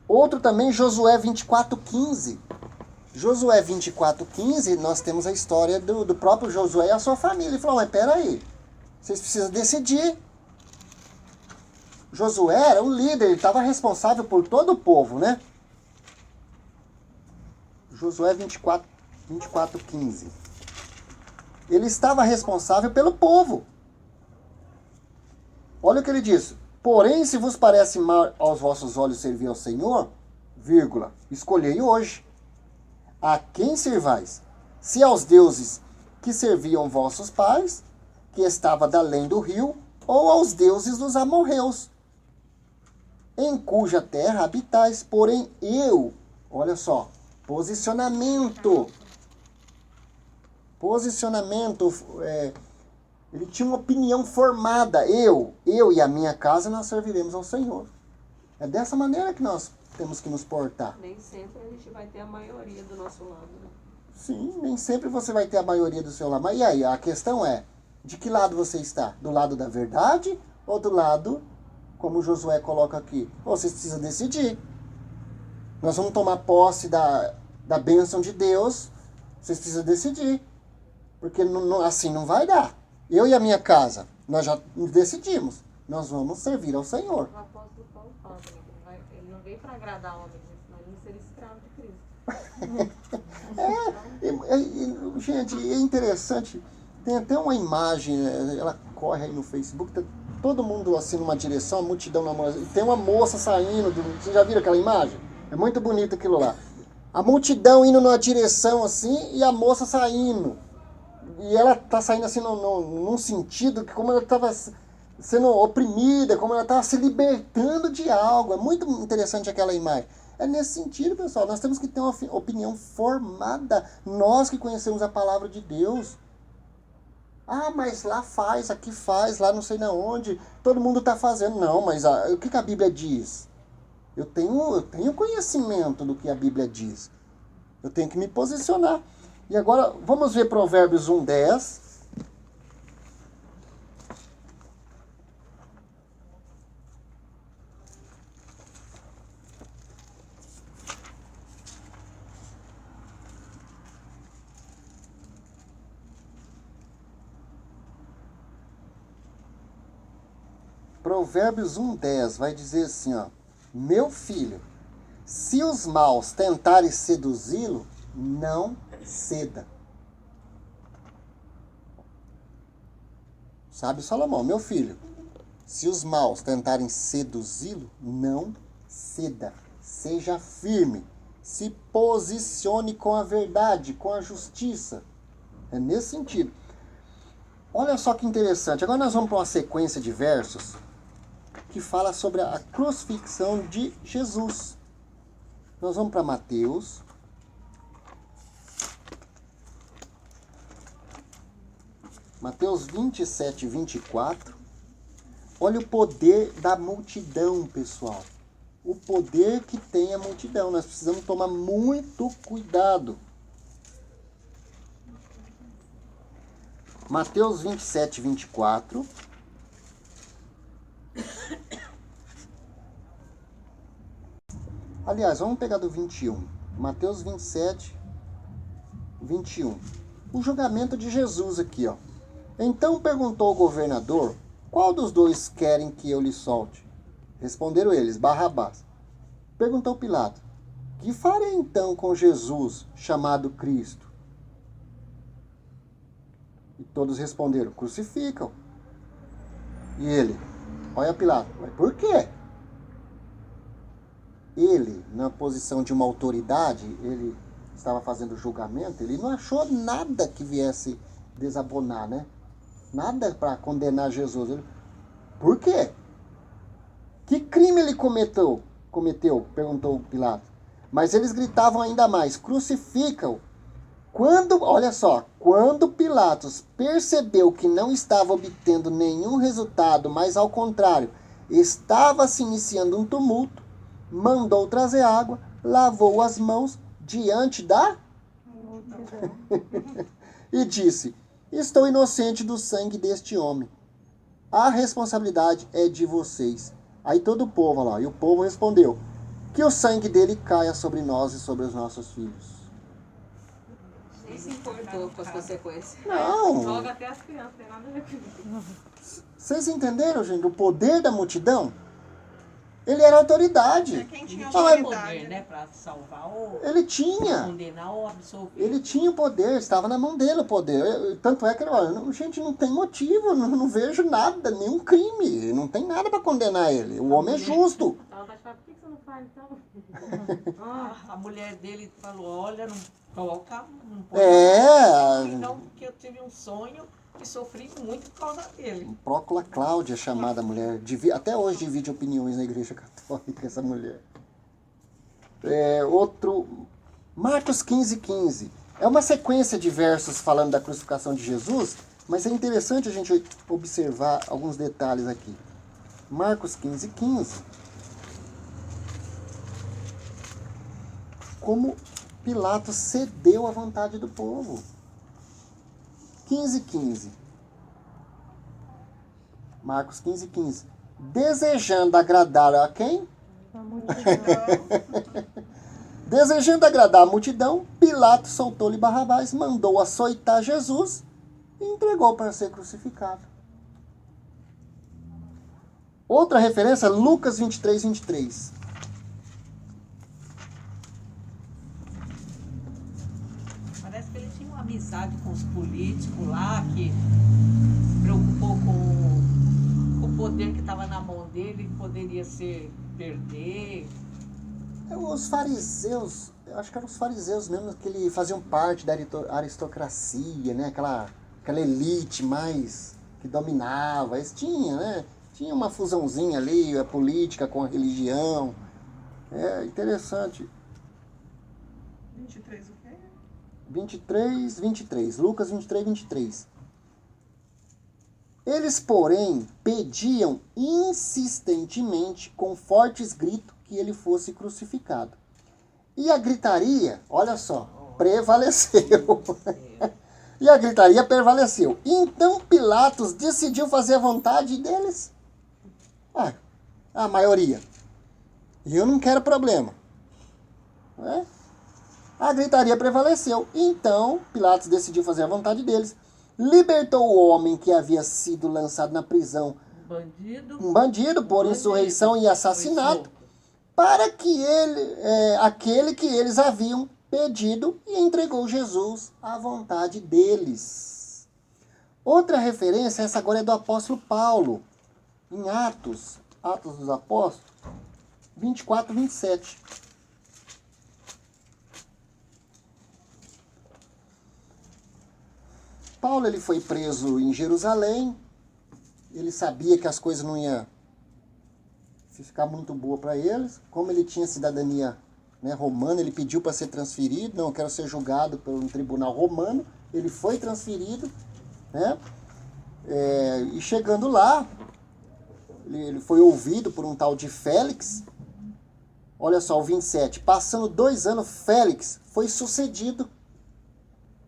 Outro também, Josué 24:15. Josué 24:15, nós temos a história do próprio Josué e a sua família. Ele falou, mas peraí, vocês precisam decidir. Josué era o líder, ele estava responsável por todo o povo, né? Josué 24:15. Ele estava responsável pelo povo. Olha o que ele diz. Porém, se vos parece mal aos vossos olhos servir ao Senhor, vírgula, escolhei hoje. A quem servais? Se aos deuses que serviam vossos pais, que estava da além do rio, ou aos deuses dos amorreus, em cuja terra habitais. Porém eu, olha só, posicionamento, ele tinha uma opinião formada. Eu e a minha casa, nós serviremos ao Senhor. É dessa maneira que nós temos que nos portar. Nem sempre a gente vai ter a maioria do nosso lado, né? Sim, nem sempre você vai ter a maioria do seu lado. Mas e aí, a questão é, de que lado você está? Do lado da verdade ou do lado, como Josué coloca aqui? Vocês precisam decidir. Nós vamos tomar posse da bênção de Deus. Vocês precisam decidir. Porque assim não vai dar. Eu e a minha casa, nós já decidimos. Nós vamos servir ao Senhor. O apóstolo Paulo fala, ele não veio para agradar homens, senão ele não seria escravo de Cristo. Gente, é interessante. Tem até uma imagem, ela corre aí no Facebook, tá todo mundo assim numa direção, a multidão namorando. E tem uma moça saindo, vocês já viram aquela imagem? É muito bonito aquilo lá. A multidão indo numa direção assim e a moça saindo. E ela tá saindo assim num sentido que como ela estava sendo oprimida, como ela estava se libertando de algo. É muito interessante aquela imagem. É nesse sentido, pessoal. Nós temos que ter uma opinião formada. Nós que conhecemos a palavra de Deus. Ah, mas lá faz, aqui faz, lá não sei na onde. Todo mundo está fazendo. Não, mas o que a Bíblia diz? Eu tenho conhecimento do que a Bíblia diz. Eu tenho que me posicionar. E agora, vamos ver Provérbios 1:10. Provérbios 1:10 vai dizer assim, ó: meu filho, se os maus tentarem seduzi-lo, não ceda. Sabe Salomão, meu filho, se os maus tentarem seduzi-lo, não ceda. Seja firme. Se posicione com a verdade, com a justiça. É nesse sentido. Olha só que interessante. Agora nós vamos para uma sequência de versos que fala sobre a crucifixão de Jesus. Nós vamos para Mateus. Mateus 27, 24. Olha o poder da multidão, pessoal. O poder que tem a multidão. Nós precisamos tomar muito cuidado. Mateus 27, 24. Aliás, vamos pegar do 21. Mateus 27, 21. O julgamento de Jesus aqui, ó. Então perguntou o governador: qual dos dois querem que eu lhe solte? Responderam eles: Barrabás. Perguntou Pilatos: que farei então com Jesus, chamado Cristo? E todos responderam: crucificam. E ele: olha Pilatos, mas por quê? Ele, na posição de uma autoridade, ele estava fazendo julgamento, ele não achou nada que viesse desabonar, né? Nada para condenar Jesus. Ele, por quê? Que crime ele cometeu? Perguntou Pilatos. Mas eles gritavam ainda mais: crucificam. Olha só, quando Pilatos percebeu que não estava obtendo nenhum resultado, mas ao contrário, estava se iniciando um tumulto, mandou trazer água, lavou as mãos diante da e disse: estou inocente do sangue deste homem. A responsabilidade é de vocês. Aí todo o povo lá, e o povo respondeu: que o sangue dele caia sobre nós e sobre os nossos filhos. Nem se importou com as consequências. Não. Joga até as crianças, tem nada a ver com isso. Vocês entenderam, gente? O poder da multidão? Ele era autoridade. Quem tinha Tinha autoridade, poder, né, para salvar ou Ele tinha. condenar ou absolver. Ele tinha o poder, estava na mão dele o poder. Tanto é que, olha, gente, não tem motivo, não vejo nada, nenhum crime. Não tem nada para condenar ele. O homem é justo. Ela vai falar: por que você não faz então? A mulher dele falou: olha, não coloca, não pode. Então, porque eu tive um sonho e sofri muito por causa dele. Prócula Cláudia, chamada mulher. Até hoje divide opiniões na igreja católica, essa mulher. Marcos 15, 15. É uma sequência de versos falando da crucificação de Jesus, mas é interessante a gente observar alguns detalhes aqui. Marcos 15, 15. Como Pilatos cedeu à vontade do povo. 15, 15. Marcos 15, 15. Desejando agradar a quem? A multidão. Desejando agradar a multidão, Pilatos soltou-lhe Barrabás, mandou açoitar Jesus e entregou para ser crucificado. Outra referência, Lucas 23, 23. Parece que ele tinha uma amizade com os políticos lá, que se preocupou com o poder que estava na mão dele, que poderia perder. Os fariseus, eu acho que eram os fariseus mesmo, que ele faziam parte da aristocracia, né? Aquela elite mais que dominava. Eles tinham, né? Tinha uma fusãozinha ali, a política com a religião. É interessante. 23 o quê? 23, 23. Lucas 23, 23. Eles, porém, pediam insistentemente, com fortes gritos, que ele fosse crucificado. E a gritaria, olha só, prevaleceu. E a gritaria prevaleceu. Então Pilatos decidiu fazer a vontade deles. A maioria. E eu não quero problema. A gritaria prevaleceu. Então Pilatos decidiu fazer a vontade deles. Libertou o homem que havia sido lançado na prisão bandido. Um bandido por insurreição e assassinato, para que aquele que eles haviam pedido e entregou Jesus à vontade deles. Outra referência, essa agora é do apóstolo Paulo, em Atos dos Apóstolos, 24, 27. Paulo ele foi preso em Jerusalém, ele sabia que as coisas não iam ficar muito boa para eles, como ele tinha cidadania, né, romana, ele pediu para ser transferido, não, eu quero ser julgado por um tribunal romano, ele foi transferido, né, e chegando lá, ele foi ouvido por um tal de Félix. Olha só, o 27, passando 2 anos, Félix foi sucedido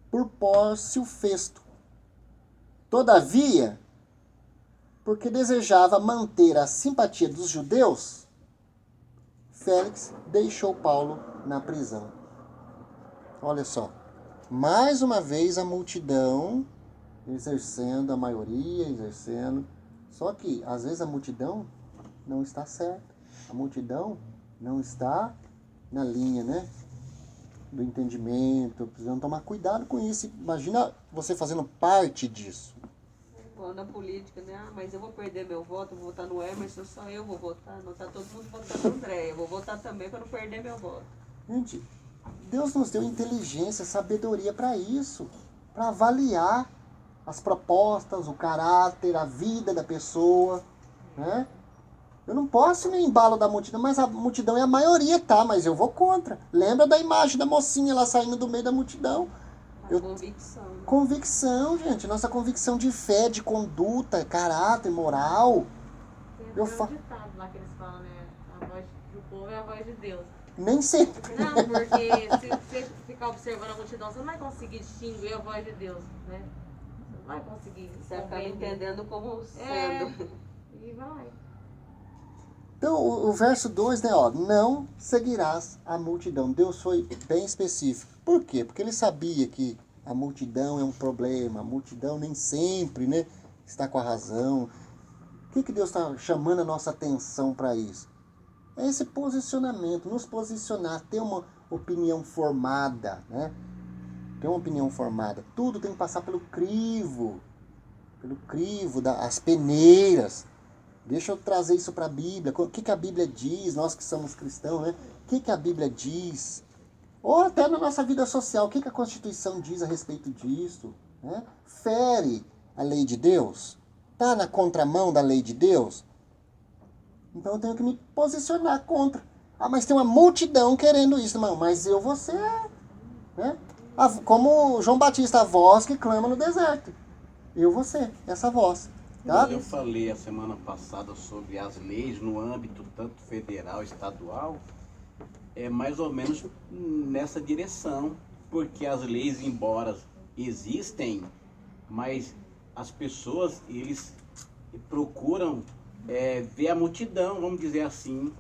por Pórcio Festo. Todavia, porque desejava manter a simpatia dos judeus, Félix deixou Paulo na prisão. Olha só, mais uma vez a multidão exercendo, a maioria exercendo, só que às vezes a multidão não está certa, a multidão não está na linha, né, do entendimento, precisamos tomar cuidado com isso. Imagina você fazendo parte disso. Igual na política, né? Ah, mas eu vou perder meu voto, vou votar no Emerson, só eu vou votar, não tá todo mundo votando no André, eu vou votar também para não perder meu voto. Gente, Deus nos deu inteligência, sabedoria para isso, para avaliar as propostas, o caráter, a vida da pessoa, né? Eu não posso ir no embalo da multidão, mas a multidão é a maioria, tá? Mas eu vou contra. Lembra da imagem da mocinha lá saindo do meio da multidão? Convicção. Né? Convicção, gente. Nossa convicção de fé, de conduta, caráter, moral. Tem até um ditado lá que eles falam, né? A voz do povo é a voz de Deus. Nem sempre. Não, porque se você ficar observando a multidão, você não vai conseguir distinguir a voz de Deus, né? Você não vai conseguir. Você acaba entendendo como sendo. E vai. Então, o verso 2, né, ó, não seguirás a multidão. Deus foi bem específico. Por quê? Porque ele sabia que a multidão é um problema, a multidão nem sempre, né, está com a razão. O que Deus está chamando a nossa atenção para isso? É esse posicionamento, nos posicionar, ter uma opinião formada, né? Ter uma opinião formada. Tudo tem que passar pelo crivo, as peneiras. Deixa eu trazer isso para a Bíblia. O que a Bíblia diz? Nós que somos cristãos, né? O que a Bíblia diz? Ou até na nossa vida social, o que a Constituição diz a respeito disso? Né? Fere a lei de Deus? Está na contramão da lei de Deus? Então eu tenho que me posicionar contra. Ah, mas tem uma multidão querendo isso, irmão. Mas eu vou ser, né? Como João Batista, a voz que clama no deserto. Eu vou ser essa voz. Tá? Eu falei a semana passada sobre as leis no âmbito tanto federal, estadual, é mais ou menos nessa direção, porque as leis, embora existem, mas as pessoas, eles procuram ver a multidão, vamos dizer assim,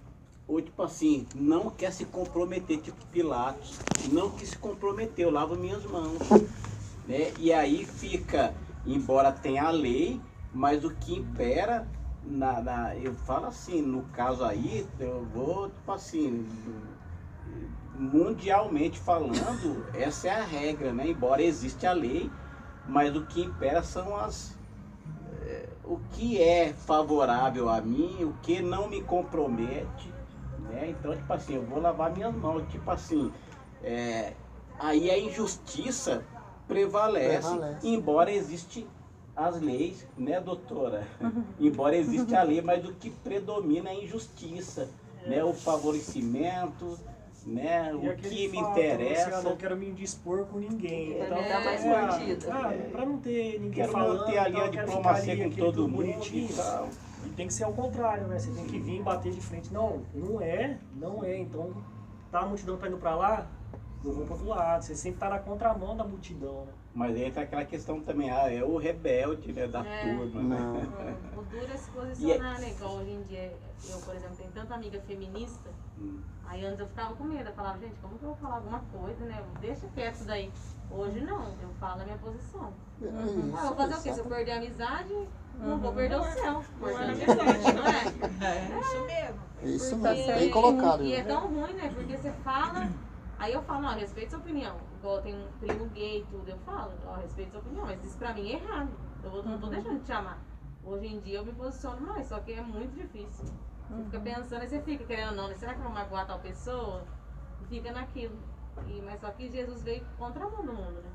ou tipo assim, não quer se comprometer, tipo Pilatos, não quis se comprometer, eu lavo minhas mãos, né? E aí fica, embora tenha a lei, mas o que impera, eu falo assim, no caso aí, eu vou, tipo assim, mundialmente falando, essa é a regra, né? Embora existe a lei, mas o que impera são o que é favorável a mim, o que não me compromete, né? Então, tipo assim, eu vou lavar minhas mãos, tipo assim, aí a injustiça prevalece. Embora existe as leis, né, doutora? Embora exista a lei, mas o que predomina é a injustiça, né? O favorecimento, né? O que me interessa. Assim, eu não quero me indispor com ninguém. Pra Então, não dar mais mordida. Pra não ter ninguém Quero falando, manter ali a diplomacia com todo mundo bonitinho. e tal. E tem que ser ao contrário, né? Você tem que vir bater de frente. Não é. Então, tá, a multidão tá indo pra lá, eu vou pro outro lado. Você sempre tá na contramão da multidão, né? Mas aí tá aquela questão também, é o rebelde, né, da turma, né? O duro é se posicionar, né? Igual hoje em dia, eu, por exemplo, tenho tanta amiga feminista, aí antes eu ficava com medo, eu falava, gente, como que eu vou falar alguma coisa, né? Deixa quieto isso daí. Hoje não, eu falo a minha posição. Eu vou fazer o quê? Se eu perder a amizade, não vou perder o céu. Importante não é? É isso mesmo. É isso Porque- mesmo, bem colocado. E é tão ruim, né? Porque você fala, aí eu falo, ó, respeito sua opinião. Igual tem um primo gay e tudo, eu falo, ó, respeito sua opinião, mas isso pra mim é errado. Eu não tô deixando de te amar. Hoje em dia eu me posiciono mais, só que é muito difícil. Você fica pensando, aí você fica querendo ou não, né? Será que eu vou magoar tal pessoa? E fica naquilo. Mas só que Jesus veio contra a mão do mundo, né?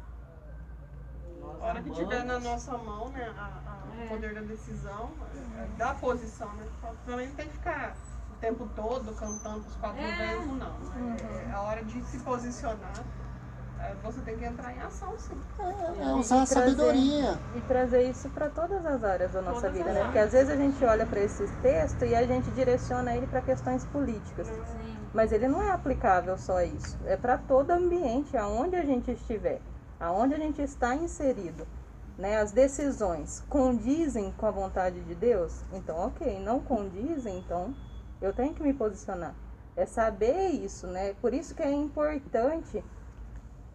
A hora que tiver na nossa mão, né, o poder da decisão, da posição, né? Também não tem que ficar o tempo todo cantando os quatro ventos, não. É a hora de se posicionar. Você tem que entrar em ação, sim. Usar a sabedoria. E trazer isso para todas as áreas da nossa Todas vida, as né? áreas. Porque às vezes a gente olha para esse texto e a gente direciona ele para questões políticas. Sim. Mas ele não é aplicável só a isso. É para todo ambiente, aonde a gente estiver, aonde a gente está inserido. Né? As decisões condizem com a vontade de Deus? Então, ok. Não condizem, então eu tenho que me posicionar. É saber isso, né? Por isso que é importante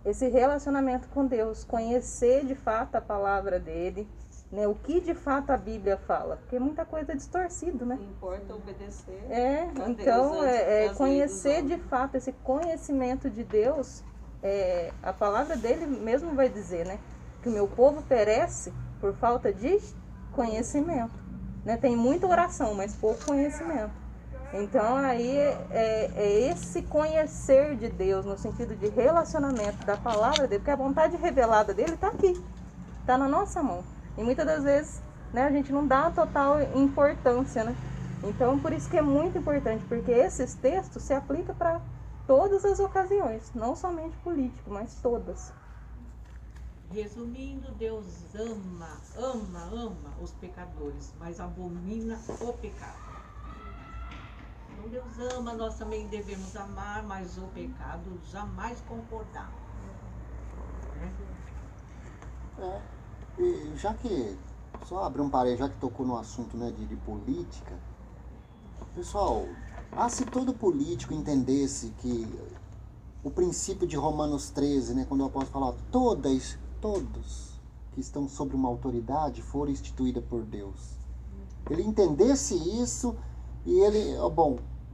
esse relacionamento com Deus, conhecer de fato a palavra dele, né? O que de fato a Bíblia fala, porque muita coisa é distorcido, né? Não importa obedecer. Então Deus antes das conhecer leis dos de homens. fato esse conhecimento de Deus, a palavra dele mesmo vai dizer, né? Que o meu povo perece por falta de conhecimento, né? Tem muita oração, mas pouco conhecimento. Então aí é esse conhecer de Deus no sentido de relacionamento da palavra dele, porque a vontade revelada dele está aqui, está na nossa mão. E muitas das vezes, né, a gente não dá a total importância, né? Então por isso que é muito importante, porque esses textos se aplicam para todas as ocasiões, não somente político, mas todas. Resumindo, Deus ama os pecadores, mas abomina o pecado. Então Deus ama, nós também devemos amar, mas o pecado jamais concordar. E já que, só abrir um parênteses, já que tocou no assunto, né, de política, pessoal, se todo político entendesse que o princípio de Romanos 13, né, quando o apóstolo fala, todos que estão sobre uma autoridade foram instituídas por Deus. Ele entendesse isso e ele,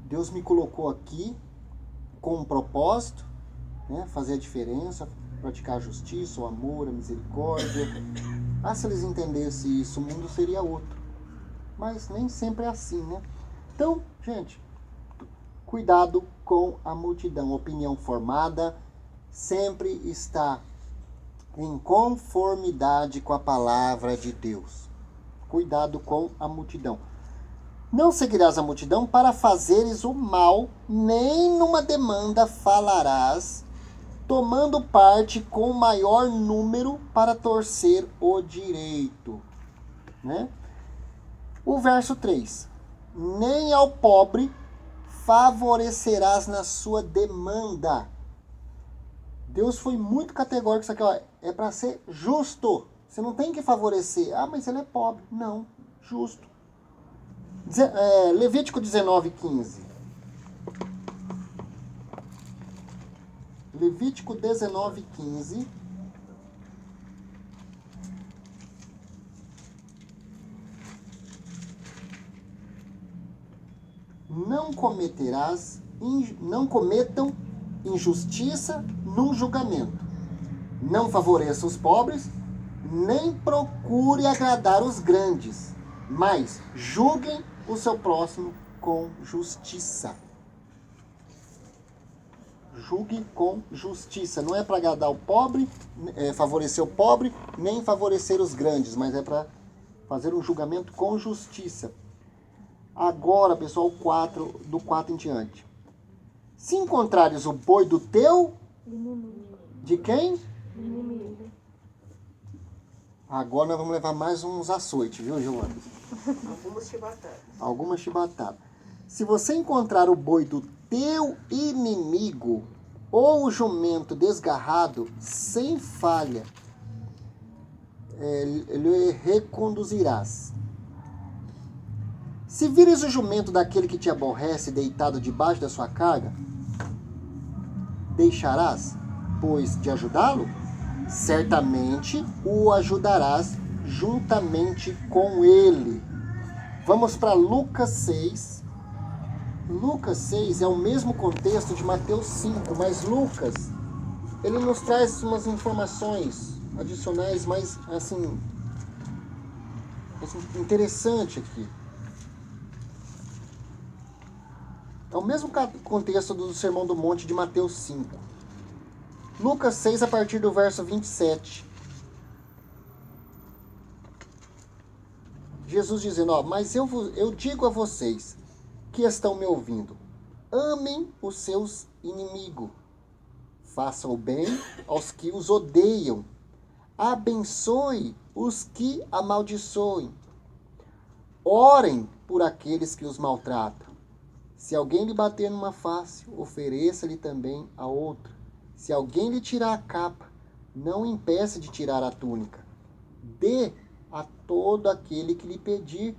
Deus me colocou aqui com um propósito, né, fazer a diferença, praticar a justiça, o amor, a misericórdia. Se eles entendessem isso, o mundo seria outro. Mas nem sempre é assim, né? Então, gente, cuidado com a multidão. Opinião formada sempre está em conformidade com a palavra de Deus. Cuidado com a multidão. Não seguirás a multidão para fazeres o mal, nem numa demanda falarás, tomando parte com o maior número para torcer o direito. Né? O verso 3. Nem ao pobre favorecerás na sua demanda. Deus foi muito categórico isso aqui, é para ser justo. Você não tem que favorecer. Mas ele é pobre. Não, justo. Levítico 19:15. Levítico 19:15. Não cometam injustiça num julgamento. Não favoreça os pobres, nem procure agradar os grandes, mas julguem o seu próximo com justiça. Julgue com justiça. Não é para agradar o pobre, favorecer o pobre, nem favorecer os grandes, mas é para fazer um julgamento com justiça. Agora, pessoal, do 4 em diante. Se encontrares o boi do teu... De quem? Inimigo. Agora nós vamos levar mais uns açoites, viu, Giovana? Algumas chibatadas. Se você encontrar o boi do teu inimigo ou o jumento desgarrado, sem falha, lhe reconduzirás. Se vires o jumento daquele que te aborrece deitado debaixo da sua carga, deixarás, pois, de ajudá-lo? Certamente o ajudarás juntamente com ele. Vamos para Lucas 6. Lucas 6 é o mesmo contexto de Mateus 5, mas Lucas, ele nos traz umas informações adicionais mais, assim interessante aqui. É o mesmo contexto do Sermão do Monte de Mateus 5. Lucas 6, a partir do verso 27. Jesus dizendo, mas eu digo a vocês que estão me ouvindo, amem os seus inimigos, façam o bem aos que os odeiam, abençoe os que amaldiçoem, orem por aqueles que os maltratam. Se alguém lhe bater numa face, ofereça-lhe também a outra. Se alguém lhe tirar a capa, não impeça de tirar a túnica. Dê a todo aquele que lhe pedir.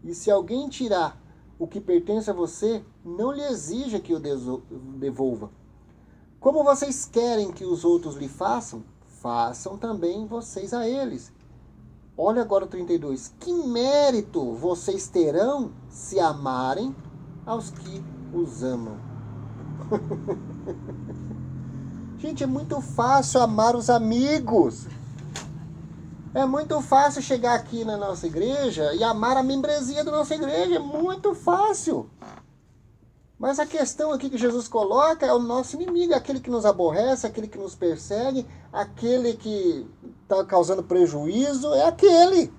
E se alguém tirar o que pertence a você, não lhe exija que o devolva. Como vocês querem que os outros lhe façam, façam também vocês a eles. Olha agora o 32. Que mérito vocês terão se amarem aos que os amam? Gente, é muito fácil amar os amigos. É muito fácil chegar aqui na nossa igreja e amar a membresia da nossa igreja. É muito fácil. Mas a questão aqui que Jesus coloca é o nosso inimigo, aquele que nos aborrece, aquele que nos persegue, aquele que está causando prejuízo, é aquele.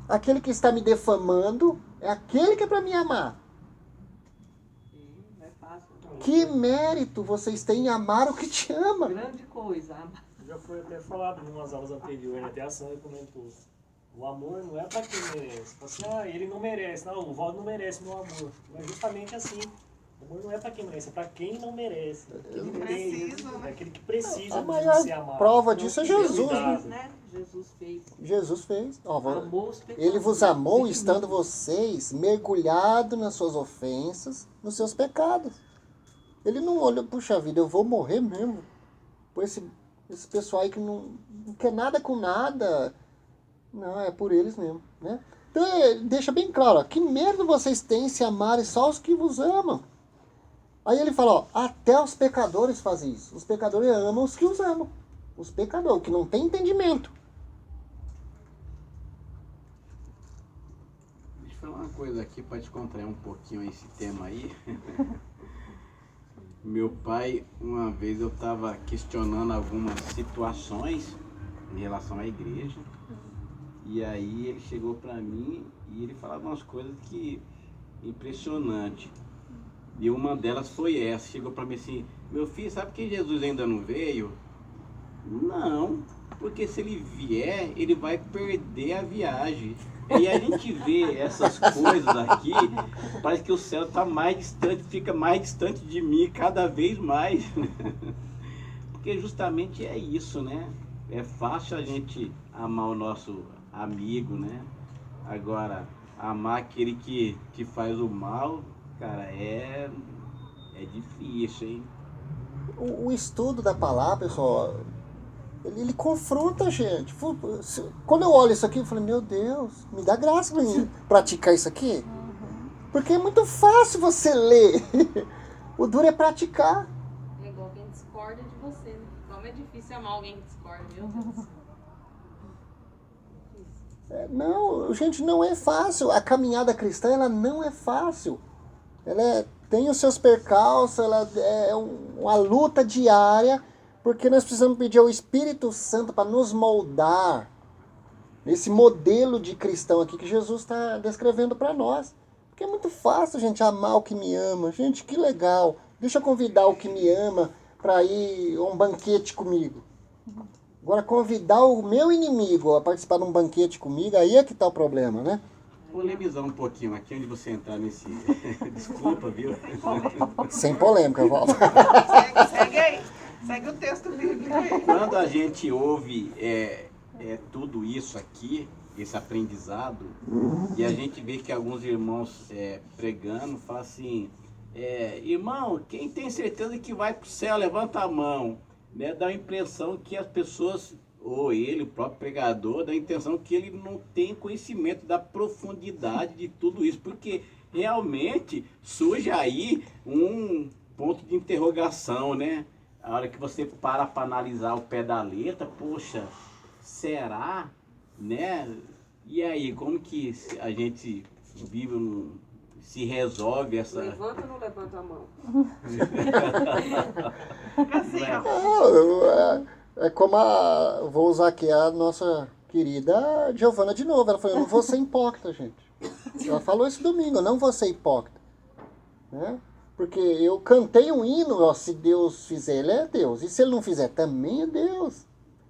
Aquele que está me defamando, é aquele que é para me amar. Não é fácil. Que mérito vocês têm em amar o que te ama. Grande coisa. Já foi até falado em umas aulas anteriores, até a Sandra comentou. O amor não é para quem merece. Assim, ele não merece. Não, o Valdo não merece meu amor. Mas justamente assim. O amor não é para quem merece, é para quem não merece. É aquele que precisa A maior ser amado. prova disso é Jesus, né? Jesus fez. Jesus fez. Amou os pecadores. Ele vos amou estando vocês mergulhados nas suas ofensas, nos seus pecados. Ele não olhou, puxa vida, eu vou morrer mesmo. Por esse pessoal aí que não quer nada com nada. Não, é por eles mesmo, né? Então, deixa bem claro, ó, que medo vocês têm se amarem só os que vos amam. Aí ele fala, ó, até os pecadores fazem isso. Os pecadores amam os que os amam. Os pecadores, que não têm entendimento. Deixa eu falar uma coisa aqui para descontrair um pouquinho esse tema aí. Meu pai, uma vez eu estava questionando algumas situações em relação à igreja. E aí ele chegou para mim e ele falava umas coisas que impressionante. E uma delas foi essa, chegou para mim assim, meu filho, sabe que Jesus ainda não veio? Não, porque se ele vier, ele vai perder a viagem. E a gente vê essas coisas aqui, parece que o céu está mais distante, fica mais distante de mim cada vez mais. Porque justamente é isso, né? É fácil a gente amar o nosso amigo, né? Agora, amar aquele que te faz o mal, cara, é difícil, hein? O estudo da palavra, pessoal, ele confronta a gente. Quando eu olho isso aqui, eu falo, meu Deus, me dá graça pra mim praticar isso aqui. Porque é muito fácil você ler. O duro é praticar. É igual quem discorda de você, né? Como é difícil amar alguém que discorda, meu Deus. Não, gente, não é fácil. A caminhada cristã, ela não é fácil. Ela tem os seus percalços, ela é uma luta diária, porque nós precisamos pedir ao Espírito Santo para nos moldar nesse modelo de cristão aqui que Jesus está descrevendo para nós. Porque é muito fácil, gente, amar o que me ama. Gente, que legal. Deixa eu convidar o que me ama para ir a um banquete comigo. Agora, convidar o meu inimigo a participar de um banquete comigo, aí é que está o problema, né? polemizar um pouquinho aqui, onde você entrar nesse... Desculpa, viu? Sem polêmica, Walter. Segue aí. Segue o texto bíblico aí. Quando a gente ouve tudo isso aqui, esse aprendizado, e a gente vê que alguns irmãos pregando, falam assim, irmão, quem tem certeza que vai para o céu, levanta a mão. Né? Dá a impressão que as pessoas, ou ele, o próprio pregador, dá a impressão que ele não tem conhecimento da profundidade de tudo isso, porque realmente surge aí um ponto de interrogação, né? A hora que você para analisar o pé da letra, poxa, será? Né? E aí, como que a gente vive, se resolve essa... Levanta ou não levanta a mão? Assim, ó. É como vou usar aqui a nossa querida Giovana de novo. Ela falou, eu não vou ser hipócrita, gente. Ela falou isso domingo, eu não vou ser hipócrita. Né? Porque eu cantei um hino, ó, se Deus fizer, ele é Deus. E se ele não fizer, também é Deus.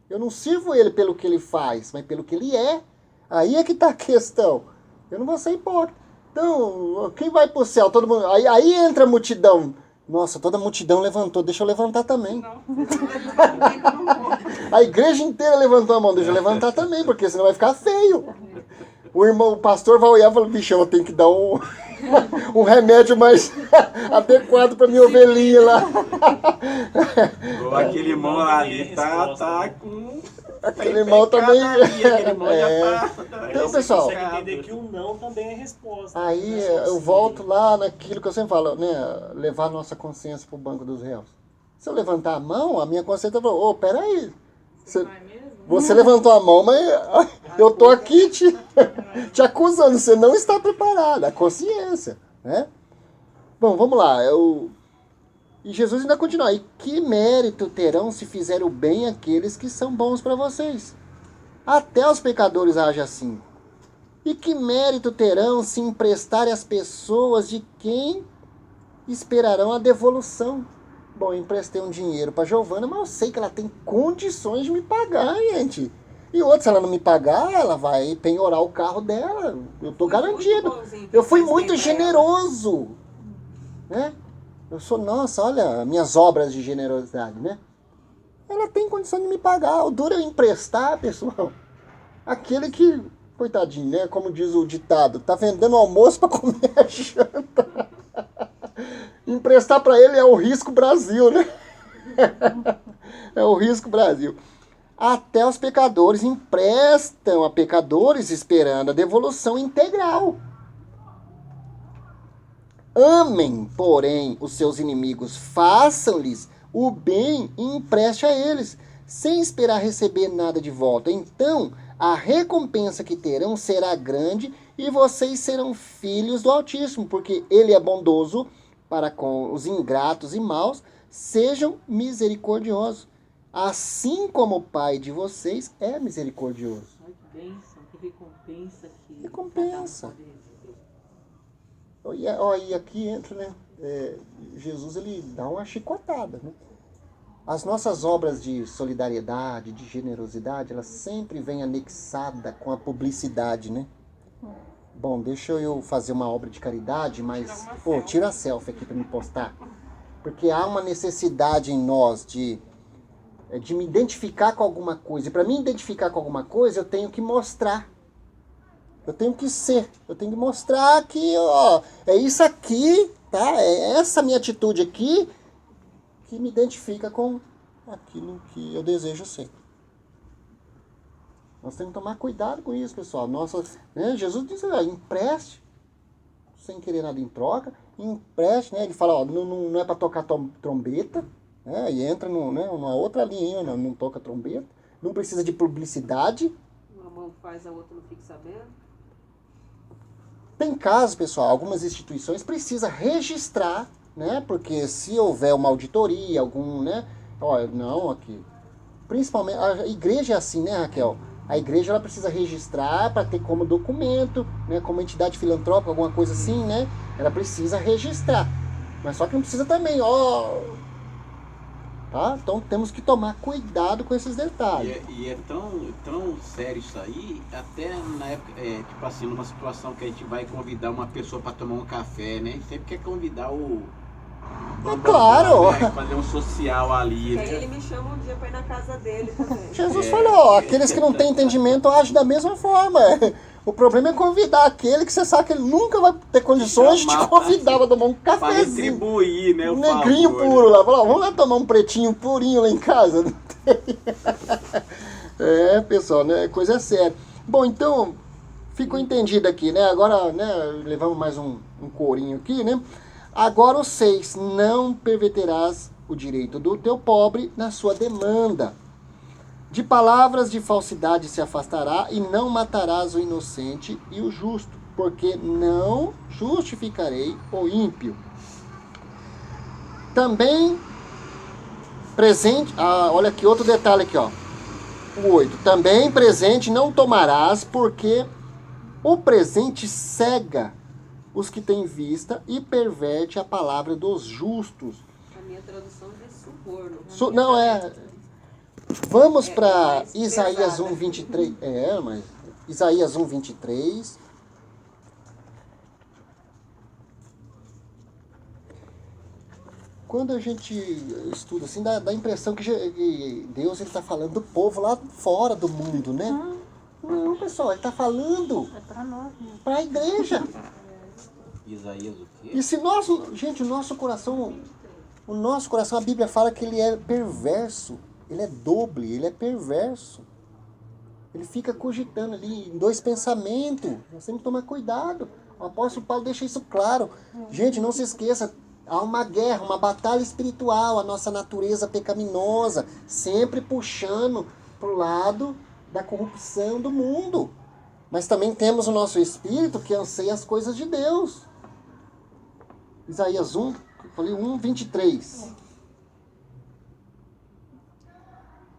Eu não sirvo ele pelo que ele faz, mas pelo que ele é. Aí é que está a questão. Eu não vou ser hipócrita. Então, quem vai para o céu? Todo mundo. Aí entra a multidão. Nossa, toda a multidão levantou. Deixa eu levantar também. A igreja inteira levantou a mão. Deixa eu levantar também, porque senão vai ficar feio. O pastor vai olhar e falar, bicho, eu tenho que dar um remédio mais adequado para minha ovelhinha lá. Ou aquele irmão ali tá com... Aquele irmão também... Então, pessoal... Você consegue entender que o não também é resposta. Aí eu volto lá naquilo que eu sempre falo, né? Levar a nossa consciência pro banco dos réus. Se eu levantar a mão, a minha consciência falou, peraí. Você levantou a mão, mas eu tô aqui te acusando. Você não está preparado. A consciência, né? Bom, vamos lá. E Jesus ainda continua. E que mérito terão se fizer o bem aqueles que são bons para vocês? Até os pecadores agem assim. E que mérito terão se emprestarem às pessoas de quem esperarão a devolução? Bom, eu emprestei um dinheiro para Giovana, mas eu sei que ela tem condições de me pagar, gente. E outra, se ela não me pagar, ela vai penhorar o carro dela. Eu tô garantido. Eu fui muito generoso. Né? Eu sou, nossa, olha, minhas obras de generosidade, né? Ela tem condição de me pagar. O duro é eu emprestar, pessoal. Aquele que, coitadinho, né? Como diz o ditado, tá vendendo almoço para comer a janta. Emprestar para ele é o risco Brasil, né? É o risco Brasil. Até os pecadores emprestam a pecadores esperando a devolução integral. Amem, porém, os seus inimigos, façam-lhes o bem e empreste a eles, sem esperar receber nada de volta. Então, a recompensa que terão será grande e vocês serão filhos do Altíssimo, porque ele é bondoso para com os ingratos e maus. Sejam misericordiosos, assim como o Pai de vocês é misericordioso. Ai, que bênção, que recompensa que Recompensa. E aqui entra, né? Jesus, ele dá uma chicotada, né? As nossas obras de solidariedade, de generosidade, elas sempre vêm anexada com a publicidade, né? Bom, deixa eu fazer uma obra de caridade, mas... Pô, tira a selfie aqui para me postar. Porque há uma necessidade em nós de me identificar com alguma coisa. E para me identificar com alguma coisa, eu tenho que mostrar. Eu tenho que ser. Eu tenho que mostrar que, ó, é isso aqui, tá? É essa minha atitude aqui que me identifica com aquilo que eu desejo ser. Nós temos que tomar cuidado com isso, pessoal. Né? Jesus disse, empreste, sem querer nada em troca, empreste, né? Ele fala, ó, não é para tocar trombeta, né? E entra numa outra linha, não toca trombeta, não precisa de publicidade. Uma mão faz, a outra não fica sabendo. Tem casos, pessoal, algumas instituições precisam registrar, né? Porque se houver uma auditoria, né? Olha, não, aqui. Principalmente, a igreja é assim, né, Raquel? A igreja ela precisa registrar para ter como documento, né? Como entidade filantrópica, alguma coisa assim, né? Ela precisa registrar. Mas só que não precisa também, Tá? Então temos que tomar cuidado com esses detalhes. E é tão sério isso aí, até na época, tipo assim, numa situação que a gente vai convidar uma pessoa para tomar um café, né? A gente sempre quer convidar o... Claro! Né? Fazer um social ali, E né? aí ele me chama um dia pra ir na casa dele também. Jesus falou, aqueles que não têm entendimento agem da mesma forma. O problema é convidar aquele que você sabe que ele nunca vai ter condições de te convidar pra tomar um Para cafezinho. retribuir, né? Um O negrinho favor, puro né? lá. Falou, vamos lá tomar um pretinho purinho lá em casa. Não tem. Pessoal, né? Coisa séria. Bom, então, ficou entendido aqui, né? Agora, né, levamos mais um corinho aqui, né? Agora o 6, não perverterás o direito do teu pobre na sua demanda. De palavras de falsidade se afastará e não matarás o inocente e o justo, porque não justificarei o ímpio. Também presente, olha aqui outro detalhe aqui, ó. O 8, também presente não tomarás, porque o presente cega os que têm vista e perverte a palavra dos justos. A minha tradução diz suborno. Não, vamos para mais Isaías pesada. 1:23. Mas Isaías 1:23. Quando a gente estuda assim, dá a impressão que Deus está falando do povo lá fora do mundo, né? Não, pessoal, ele está falando É pra nós, né? para a igreja. Isaías o quê? E se o nosso coração, a Bíblia fala que ele é perverso, ele é doble, ele é perverso. Ele fica cogitando ali em dois pensamentos. Nós temos que tomar cuidado. O apóstolo Paulo deixa isso claro. Gente, não se esqueça, há uma guerra, uma batalha espiritual, a nossa natureza pecaminosa, sempre puxando para o lado da corrupção do mundo. Mas também temos o nosso espírito que anseia as coisas de Deus. Isaías 1:23.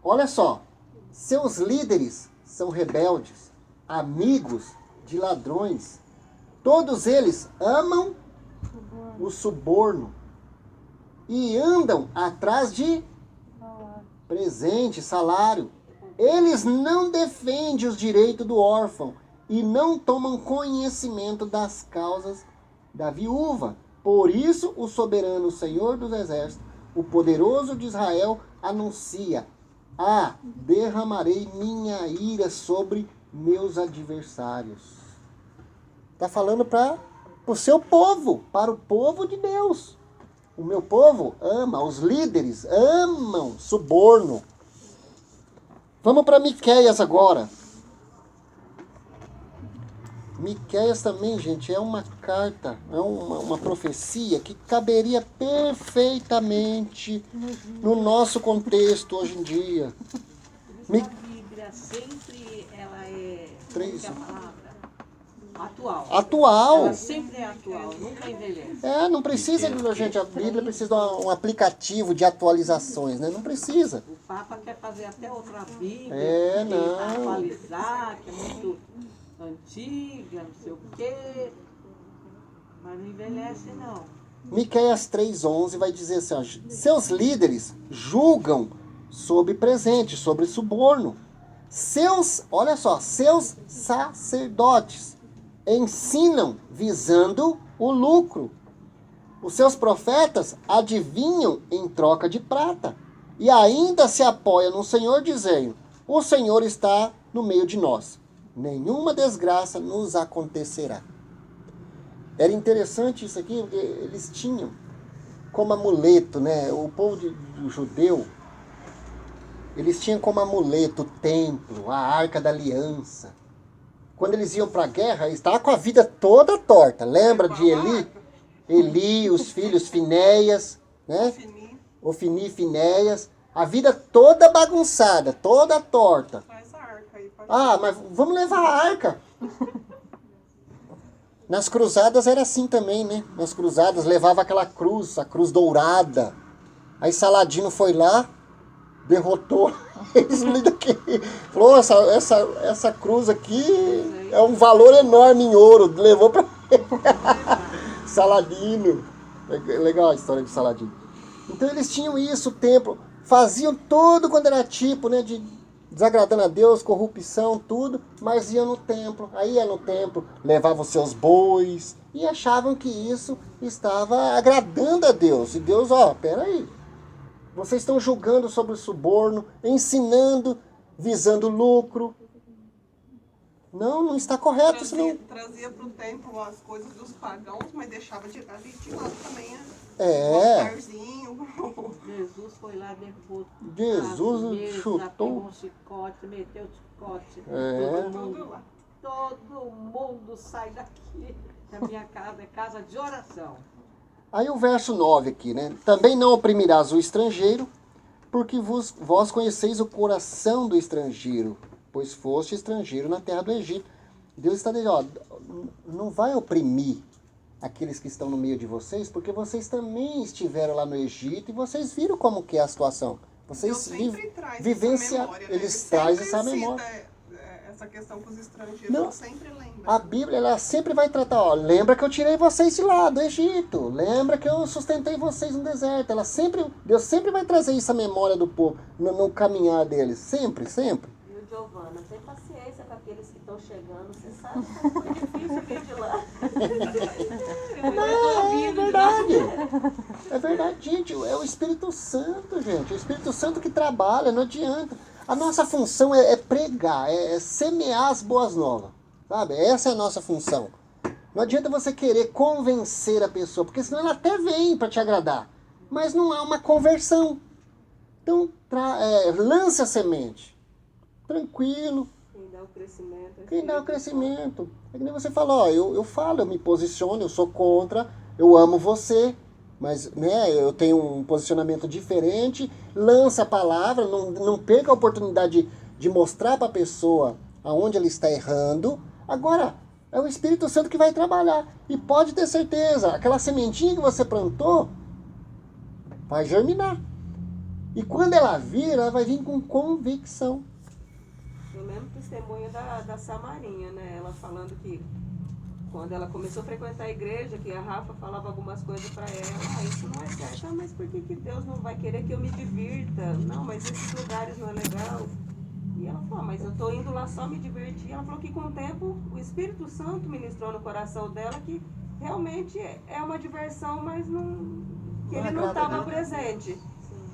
Olha só, seus líderes são rebeldes, amigos de ladrões. Todos eles amam o suborno e andam atrás de presente, salário. Eles não defendem os direitos do órfão e não tomam conhecimento das causas da viúva. Por isso, o soberano Senhor dos Exércitos, o poderoso de Israel, anuncia: derramarei minha ira sobre meus adversários. Está falando para o seu povo, para o povo de Deus. O meu povo ama, os líderes amam suborno. Vamos para Miqueias agora. Miqueias também, gente, é uma carta, é uma profecia que caberia perfeitamente no nosso contexto hoje em dia. A Bíblia sempre ela é Três. como que é a palavra? Atual. Atual. Ela sempre é atual, nunca envelhece. Não precisa, gente, a Bíblia precisa de um aplicativo de atualizações, né? Não precisa. O Papa quer fazer até outra Bíblia, não. atualizar, que é muito antiga, não sei o quê. Mas não envelhece, não. Miqueias 3:11 vai dizer assim, ó, seus líderes julgam sobre presente, sobre suborno. Olha só, seus sacerdotes ensinam visando o lucro. Os seus profetas adivinham em troca de prata. E ainda se apoiam no Senhor, dizendo: o Senhor está no meio de nós. Nenhuma desgraça nos acontecerá. Era interessante isso aqui, porque eles tinham como amuleto, né? O povo do judeu, eles tinham como amuleto o templo, a arca da aliança. Quando eles iam para a guerra, eles estavam com a vida toda torta. Lembra de Eli? Eli, os filhos Finéias, né? Ofni, Finéias. A vida toda bagunçada, toda torta. Faz a arca aí. Mas vamos levar a arca. Nas cruzadas era assim também, né? Nas cruzadas levava aquela cruz, a cruz dourada. Aí Saladino foi lá, derrotou eles daqui. Falou: essa cruz aqui é um valor enorme em ouro. Levou para Saladino. Legal a história de Saladino. Então eles tinham isso, o templo. faziam tudo quando era tipo, né, de desagradando a Deus, corrupção, tudo, mas iam no templo. Aí ia no templo, levavam seus bois e achavam que isso estava agradando a Deus. E Deus, peraí, vocês estão julgando sobre o suborno, ensinando, visando lucro. Não está correto isso não. Trazia para o templo as coisas dos pagãos, mas deixava de lado também o altarzinho. Jesus foi lá, derrubou. Jesus chutou. Pegou um chicote, meteu o chicote. Todo mundo sai daqui. A minha casa é casa de oração. Aí o verso 9 aqui, né? Também não oprimirás o estrangeiro, porque vós conheceis o coração do estrangeiro, pois foste estrangeiro na terra do Egito. Deus está dizendo, não vai oprimir aqueles que estão no meio de vocês, porque vocês também estiveram lá no Egito e vocês viram como que é a situação. Vocês vivenciaram, eles trazem essa memória. Essa questão com os estrangeiros, não, eu sempre lembro. A Bíblia, ela sempre vai tratar, lembra que eu tirei vocês de lá, do Egito, lembra que eu sustentei vocês no deserto. Deus sempre vai trazer isso à memória do povo, no caminhar deles, sempre, sempre. Viu, Giovana, tem paciência com aqueles que estão chegando, você sabe que foi difícil vir de lá. É verdade. É verdade, gente, é o Espírito Santo, gente, é o Espírito Santo que trabalha, não adianta. A nossa função é pregar, é semear as boas novas, sabe? Essa é a nossa função. Não adianta você querer convencer a pessoa, porque senão ela até vem para te agradar, mas não há uma conversão. Então, lance a semente, tranquilo. Quem dá o crescimento. Quem dá o crescimento. É que nem você fala, eu falo, eu me posiciono, eu sou contra, eu amo você, mas né, eu tenho um posicionamento diferente, lança a palavra, não perca a oportunidade de mostrar para a pessoa aonde ela está errando. Agora, é o Espírito Santo que vai trabalhar. E pode ter certeza, aquela sementinha que você plantou vai germinar. E quando ela vir, ela vai vir com convicção. Eu lembro o testemunho da Samarinha, né? Ela falando que quando ela começou a frequentar a igreja, que a Rafa falava algumas coisas para ela, isso não é certo, mas por que Deus não vai querer que eu me divirta? Não, mas esses lugares não é legal. E ela falou, mas eu tô indo lá só me divertir. Ela falou que com o tempo o Espírito Santo ministrou no coração dela que realmente é uma diversão, mas que ele não estava presente.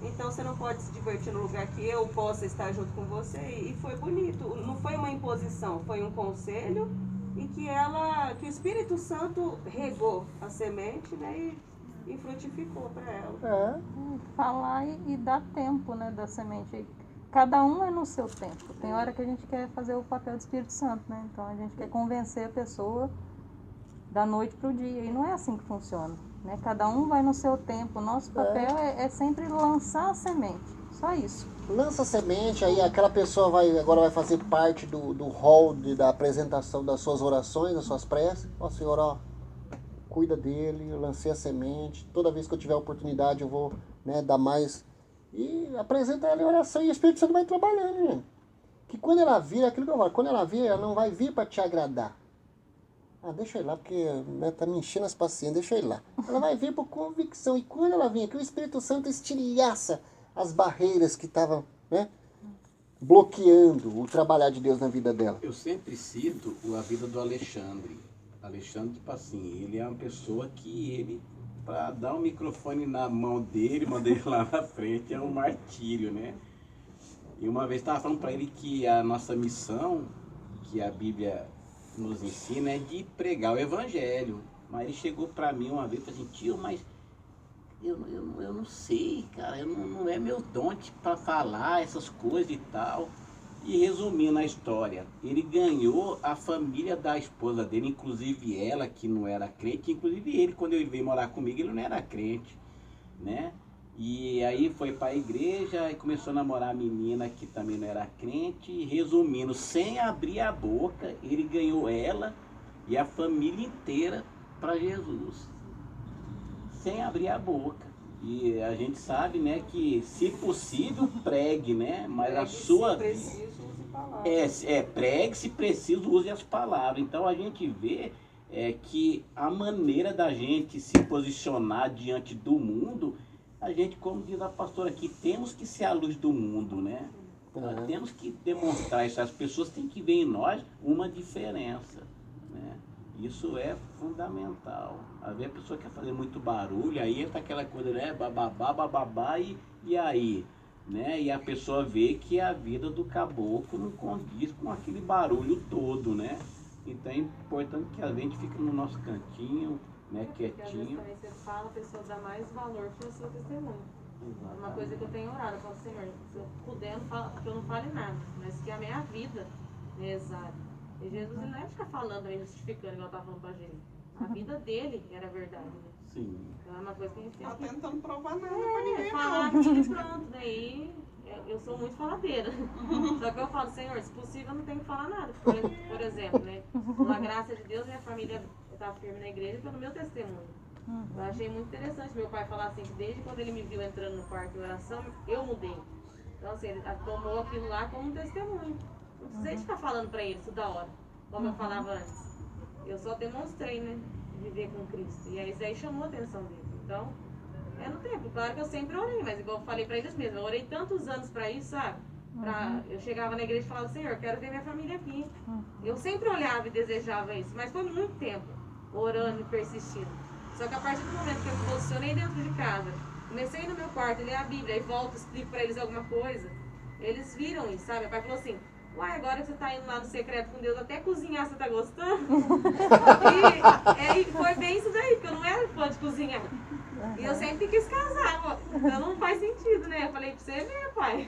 Então você não pode se divertir no lugar que eu possa estar junto com você. E foi bonito. Não foi uma imposição, foi um conselho e que o Espírito Santo regou a semente, né, e frutificou para ela. Falar e dar tempo, né, da semente. Cada um é no seu tempo. Tem hora que a gente quer fazer o papel do Espírito Santo, né? Então a gente quer convencer a pessoa da noite para o dia. E não é assim que funciona, né? Cada um vai no seu tempo. O nosso papel é sempre lançar a semente. Só isso. Lança a semente, aí aquela pessoa agora vai fazer parte do hall da apresentação das suas orações, das suas preces. Ó, Senhor, cuida dele, eu lancei a semente. Toda vez que eu tiver oportunidade eu vou, né, dar mais. E apresenta ela em oração e o Espírito Santo vai trabalhando, gente. Que quando ela vir, aquilo que eu falo, quando ela vir, ela não vai vir para te agradar. Deixa eu ir lá, porque tá me enchendo as paciências, deixa eu ir lá. Ela vai vir por convicção. E quando ela vir aqui, o Espírito Santo estilhaça as barreiras que estavam, né, bloqueando o trabalhar de Deus na vida dela. Eu sempre cito a vida do Alexandre. Alexandre, tipo assim, ele é uma pessoa que para dar um microfone na mão dele, mandar ele lá na frente, é um martírio, né? E uma vez estava falando para ele que a nossa missão, que a Bíblia nos ensina, é de pregar o Evangelho. Mas ele chegou para mim uma vez e falou assim, tio, mas eu não sei, cara, não é meu dom para falar essas coisas e tal. E resumindo a história, ele ganhou a família da esposa dele, inclusive ela, que não era crente, inclusive ele, quando ele veio morar comigo, ele não era crente, né? E aí foi para a igreja e começou a namorar a menina que também não era crente. E resumindo, sem abrir a boca, ele ganhou ela e a família inteira para Jesus. Sem abrir a boca. E a gente sabe, né, que se possível pregue, né, mas a sua vida pregue, se preciso use as palavras. Então a gente vê que a maneira da gente se posicionar diante do mundo a gente, como diz a pastora aqui, temos que ser a luz do mundo, né? Nós temos que demonstrar isso. As pessoas têm que ver em nós uma diferença, né? Isso é fundamental. Às vezes a pessoa quer fazer muito barulho, aí entra aquela coisa, né? Bababá, bababá, e aí? Né? E a pessoa vê que a vida do caboclo não condiz com aquele barulho todo, né? Então é importante que a gente fique no nosso cantinho, né? Porque às vezes Quietinho. também você fala, a pessoa dá mais valor para o seu testemunho. Exatamente. Uma coisa que eu tenho orado, eu falo, Senhor, se eu puder, que eu não fale nada, mas que a minha vida é exata. E Jesus ele não ia ficar falando, justificando, igual eu estava falando pra gente. A vida dele era verdade, né? Sim. Então é uma coisa que a gente tem Tá que tentando provar nada pra ninguém, falar não. aqui e pronto. Daí eu sou muito faladeira. Só que eu falo, Senhor, se possível eu não tenho que falar nada. Por exemplo, né? Com a graça de Deus, minha família está firme na igreja pelo meu testemunho. Eu achei muito interessante meu pai falar assim, que desde quando ele me viu entrando no quarto de oração, eu mudei. Então assim, ele tomou aquilo lá como um testemunho. Não precisei ficar falando pra ele toda hora, como eu falava antes. Eu só demonstrei, né, viver com Cristo. E aí isso aí chamou a atenção dele. Então, é no tempo. Claro que eu sempre orei, mas igual eu falei pra eles mesmos, eu orei tantos anos pra isso, sabe? Eu chegava na igreja e falava, Senhor, eu quero ver minha família aqui. Eu sempre olhava e desejava isso, mas foi muito tempo orando e persistindo. Só que a partir do momento que eu me posicionei dentro de casa, comecei no meu quarto, ler a Bíblia, aí volto, explico pra eles alguma coisa, eles viram isso, sabe? Meu pai falou assim, uai, agora que você tá indo lá no secreto com Deus, até cozinhar você tá gostando? E foi bem isso daí, porque eu não era fã de cozinhar. E eu sempre quis casar, então não faz sentido, né? Eu falei pra você ver, pai.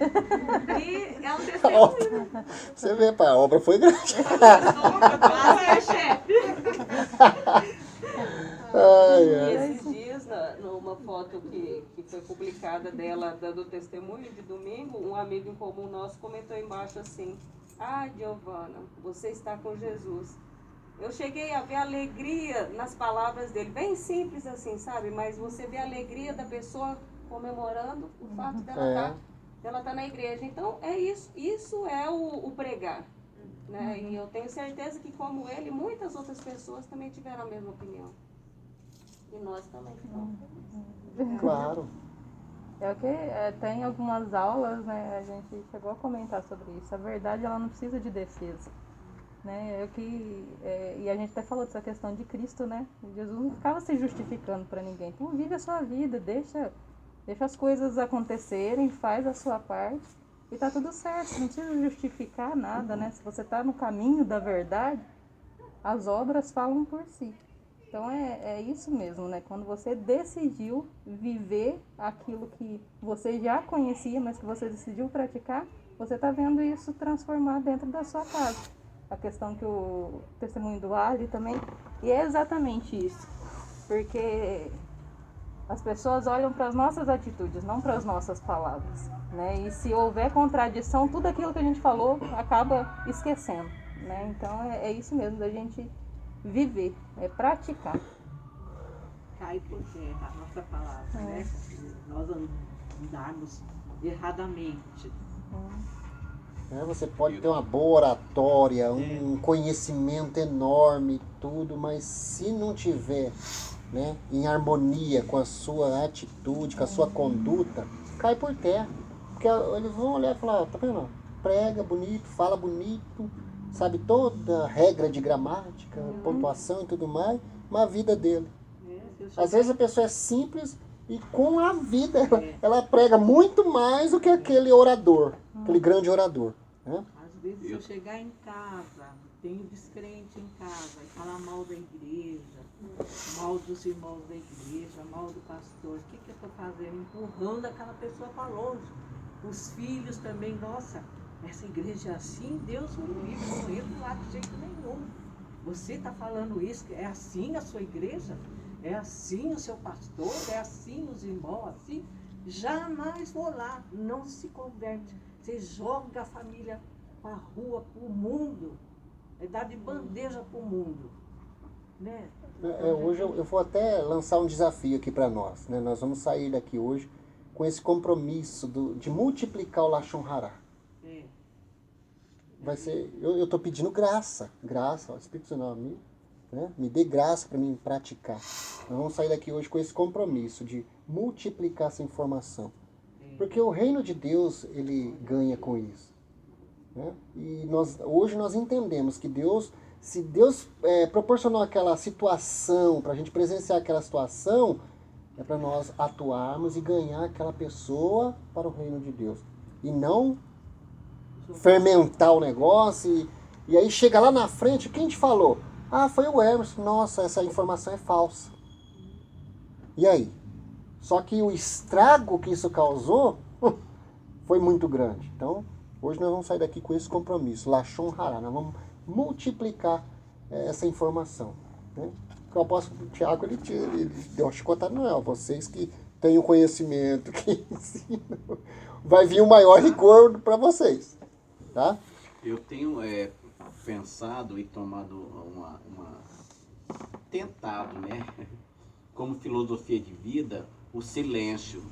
E é um testemunho. Você vê, pai, a obra foi grande. Master chefe. E esses dias, numa foto que foi publicada dela dando testemunho de domingo, um amigo em comum nosso comentou embaixo assim, Giovana, você está com Jesus. Eu cheguei a ver a alegria nas palavras dele, bem simples assim, sabe? Mas você vê a alegria da pessoa comemorando o fato dela estar na igreja. Então, é isso é o pregar. Né? E eu tenho certeza que, como ele, muitas outras pessoas também tiveram a mesma opinião. E nós também ficamos. Claro. É o que tem algumas aulas, né? A gente chegou a comentar sobre isso. A verdade, ela não precisa de defesa. Né? E a gente até falou dessa questão de Cristo, né? Jesus não ficava se justificando para ninguém. Então vive a sua vida, deixa as coisas acontecerem, faz a sua parte e tá tudo certo. Não precisa justificar nada, né? Se você tá no caminho da verdade, as obras falam por si. Então é isso mesmo, né? Quando você decidiu viver aquilo que você já conhecia, mas que você decidiu praticar, você tá vendo isso transformar dentro da sua casa. A questão que o testemunho do Ali também, e é exatamente isso, porque as pessoas olham para as nossas atitudes, não para as nossas palavras, né? E se houver contradição, tudo aquilo que a gente falou acaba esquecendo, né? Então é isso mesmo, da gente viver, é praticar. Cai por terra a nossa palavra, né? Nós andarmos erradamente. Você pode ter uma boa oratória, um conhecimento enorme, tudo, mas se não tiver, né, em harmonia com a sua atitude, com a sua conduta, cai por terra. Porque eles vão olhar e falar, tá vendo? Prega bonito, fala bonito, sabe toda a regra de gramática, pontuação e tudo mais, mas a vida dele. Às vezes a pessoa é simples e com a vida ela prega muito mais do que aquele orador, aquele grande orador. Às vezes se eu chegar em casa, tenho descrente em casa, e falar mal da igreja, mal dos irmãos da igreja, mal do pastor, o que eu estou fazendo? Empurrando aquela pessoa para longe. Os filhos também, nossa, essa igreja é assim, Deus me livre, não entro lá de jeito nenhum. Você está falando isso, é assim a sua igreja? É assim o seu pastor? É assim os irmãos? Assim? Jamais vou lá, não se converte. Você joga a família para a rua, para o mundo. É dar de bandeja para o mundo. Né? Hoje eu vou até lançar um desafio aqui para nós. Né? Nós vamos sair daqui hoje com esse compromisso de multiplicar o Lashon Hara. Vai ser, eu estou pedindo graça, ó, Espírito Santo amigo, né? Me dê graça para mim praticar. Nós vamos sair daqui hoje com esse compromisso de multiplicar essa informação. Porque o reino de Deus, ele ganha com isso. Né? E hoje nós entendemos que se Deus proporcionou aquela situação, para a gente presenciar aquela situação, é para nós atuarmos e ganhar aquela pessoa para o reino de Deus. E não fermentar o negócio e aí chega lá na frente, quem te falou? Ah, foi o Emerson. Nossa, essa informação é falsa. E aí? Só que o estrago que isso causou foi muito grande. Então, hoje nós vamos sair daqui com esse compromisso. Lashon Hará. Nós vamos multiplicar essa informação. Né? O apóstolo Tiago, ele deu uma chicotada, não é? Vocês que têm o conhecimento, que ensinam, vai vir o maior rigor para vocês. Tá? Eu tenho pensado e tomado tentado, né? Como filosofia de vida, o silêncio.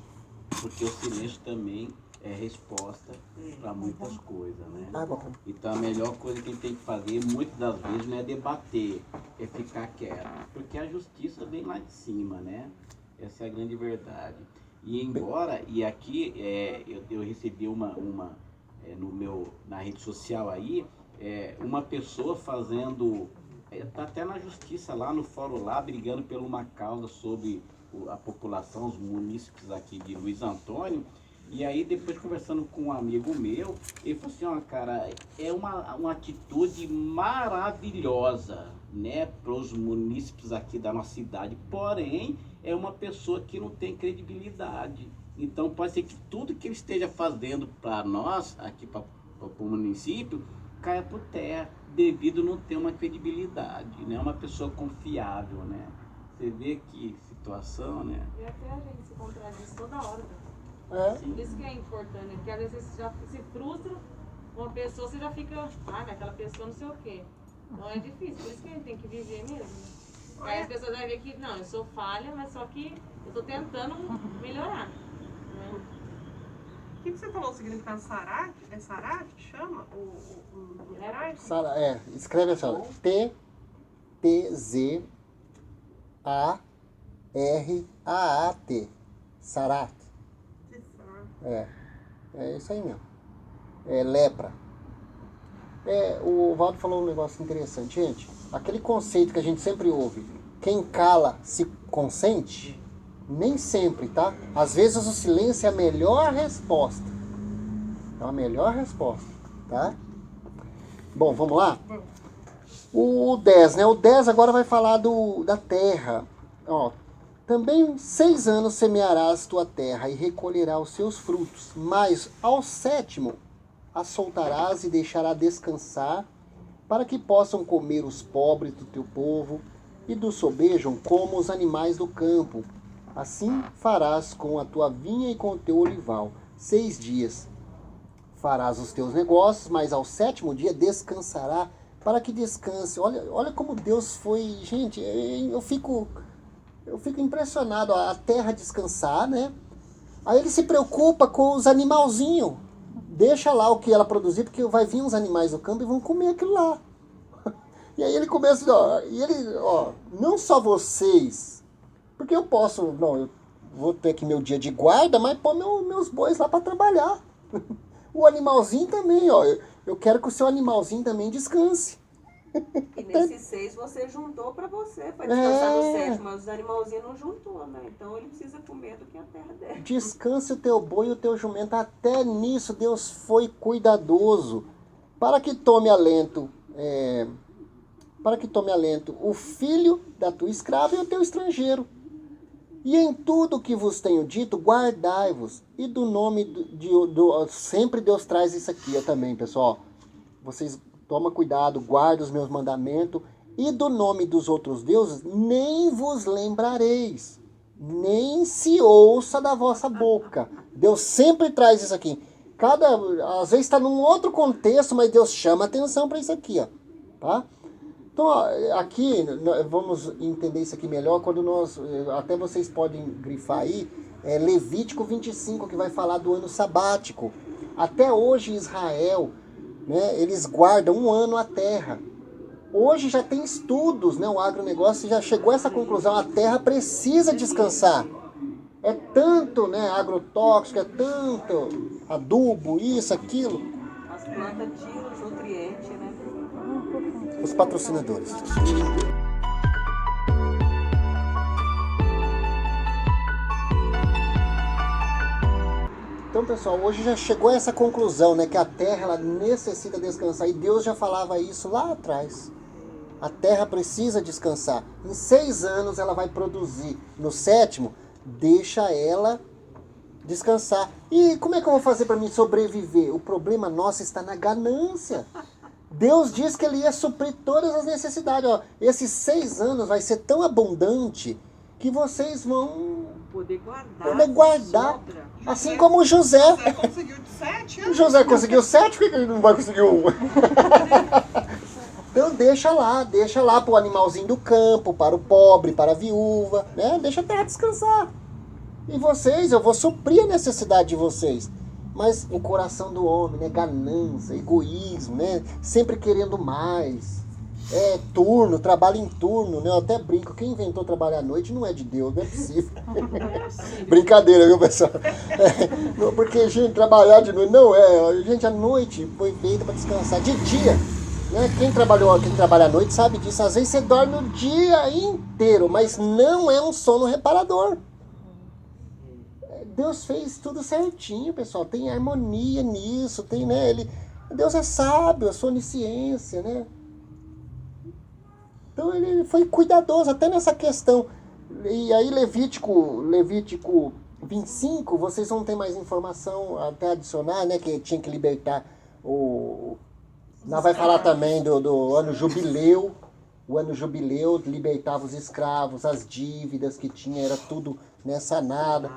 Porque o silêncio também é resposta para muitas coisas, né? Então a melhor coisa que a gente tem que fazer, muitas das vezes, não é debater, é ficar quieto. Porque a justiça vem lá de cima, né? Essa é a grande verdade. E embora, e aqui eu recebi na rede social aí, uma pessoa fazendo, tá até na justiça lá no fórum lá, brigando por uma causa sobre a população, os munícipes aqui de Luiz Antônio. E aí depois conversando com um amigo meu, ele falou assim, ó, cara, é uma atitude maravilhosa, né, para os munícipes aqui da nossa cidade, porém é uma pessoa que não tem credibilidade. Então pode ser que tudo que ele esteja fazendo para nós, aqui para o município, caia por terra, devido a não ter uma credibilidade, né, uma pessoa confiável, né. Você vê que situação, né. E até a gente se contradiz toda hora, né? Isso que é importante, né? Porque às vezes você já se frustra com uma pessoa, você já fica, mas aquela pessoa não sei o quê. Então é difícil, por isso que a gente tem que viver mesmo. Aí as pessoas vão ver que, não, eu sou falha, mas só que eu tô tentando melhorar. Né? O que você falou o significado Sará? É Sará que chama? O hebraico? Escreve assim, T-T-Z-A-R-A-A-T. Sarat. É isso aí mesmo. É lepra. O Valdo falou um negócio interessante. Gente, aquele conceito que a gente sempre ouve, quem cala se consente, nem sempre, tá? Às vezes o silêncio é a melhor resposta. É a melhor resposta, tá? Bom, vamos lá? O 10, né? O 10 agora vai falar da terra. Ó, também 6 anos semearás tua terra e recolherá os seus frutos, mas ao 7º a soltarás e deixará descansar, para que possam comer os pobres do teu povo, e do sobejam como os animais do campo. Assim farás com a tua vinha e com o teu olival. 6 dias farás os teus negócios, mas ao 7º dia descansará, para que descanse. Olha como Deus foi... Gente, eu fico impressionado. A terra descansar, né? Aí ele se preocupa com os animalzinhos. Deixa lá o que ela produzir, porque vai vir uns animais do campo e vão comer aquilo lá. E aí ele começa, não só vocês, porque eu vou ter aqui meu dia de guarda, mas pôr meus bois lá para trabalhar. O animalzinho também, eu quero que o seu animalzinho também descanse. E nesses 6 você juntou para você, para descansar no 7º, mas os animalzinhos não juntou, né? Então ele precisa comer do que a terra dele. Descanse o teu boi e o teu jumento. Até nisso Deus foi cuidadoso, para que tome alento o filho da tua escrava e o teu estrangeiro. E em tudo que vos tenho dito, guardai-vos. E do nome sempre Deus traz isso aqui também, pessoal. Vocês tomam cuidado, guardem os meus mandamentos. E do nome dos outros deuses, nem vos lembrareis. Nem se ouça da vossa boca. Deus sempre traz isso aqui. Às vezes está num outro contexto, mas Deus chama atenção para isso aqui, tá? Então, aqui, vamos entender isso aqui melhor quando até vocês podem grifar aí, Levítico 25, que vai falar do ano sabático. Até hoje, Israel, né, eles guardam 1 ano a terra. Hoje já tem estudos, né? O agronegócio já chegou a essa conclusão, a terra precisa descansar. É tanto, né, agrotóxico, é tanto adubo, isso, aquilo. As plantas tiram os nutrientes, né? Os patrocinadores. Então, pessoal, hoje já chegou a essa conclusão, né, que a terra ela necessita descansar. E Deus já falava isso lá atrás. A terra precisa descansar. Em 6 anos ela vai produzir. No 7º, deixa ela descansar. E como é que eu vou fazer para mim sobreviver? O problema nosso está na ganância. Deus disse que Ele ia suprir todas as necessidades. Ó, esses 6 anos vai ser tão abundante que vocês vão Poder guardar. Assim como o José. José conseguiu de 7 anos. José conseguiu 7, por que ele não vai conseguir 1? Então deixa lá para o animalzinho do campo, para o pobre, para a viúva, né? Deixa a terra descansar. E vocês, eu vou suprir a necessidade de vocês. Mas o coração do homem, né? Ganância, egoísmo, né? Sempre querendo mais. Turno, trabalho em turno, né? Eu até brinco, quem inventou trabalhar à noite não é de Deus, não é possível. Brincadeira, viu, pessoal? Porque, gente, trabalhar de noite, não é. Gente, a noite foi feita para descansar. De dia, né? Quem trabalha à noite sabe disso. Às vezes você dorme o dia inteiro, mas não é um sono reparador. Deus fez tudo certinho, pessoal. Tem harmonia nisso, tem, né? Deus é sábio, a sua onisciência, né? Então ele foi cuidadoso até nessa questão. E aí Levítico 25, vocês vão ter mais informação até adicionar, né? Que tinha que libertar Nós vai falar também do ano jubileu. O ano jubileu libertava os escravos, as dívidas que tinha, era tudo, né, sanada.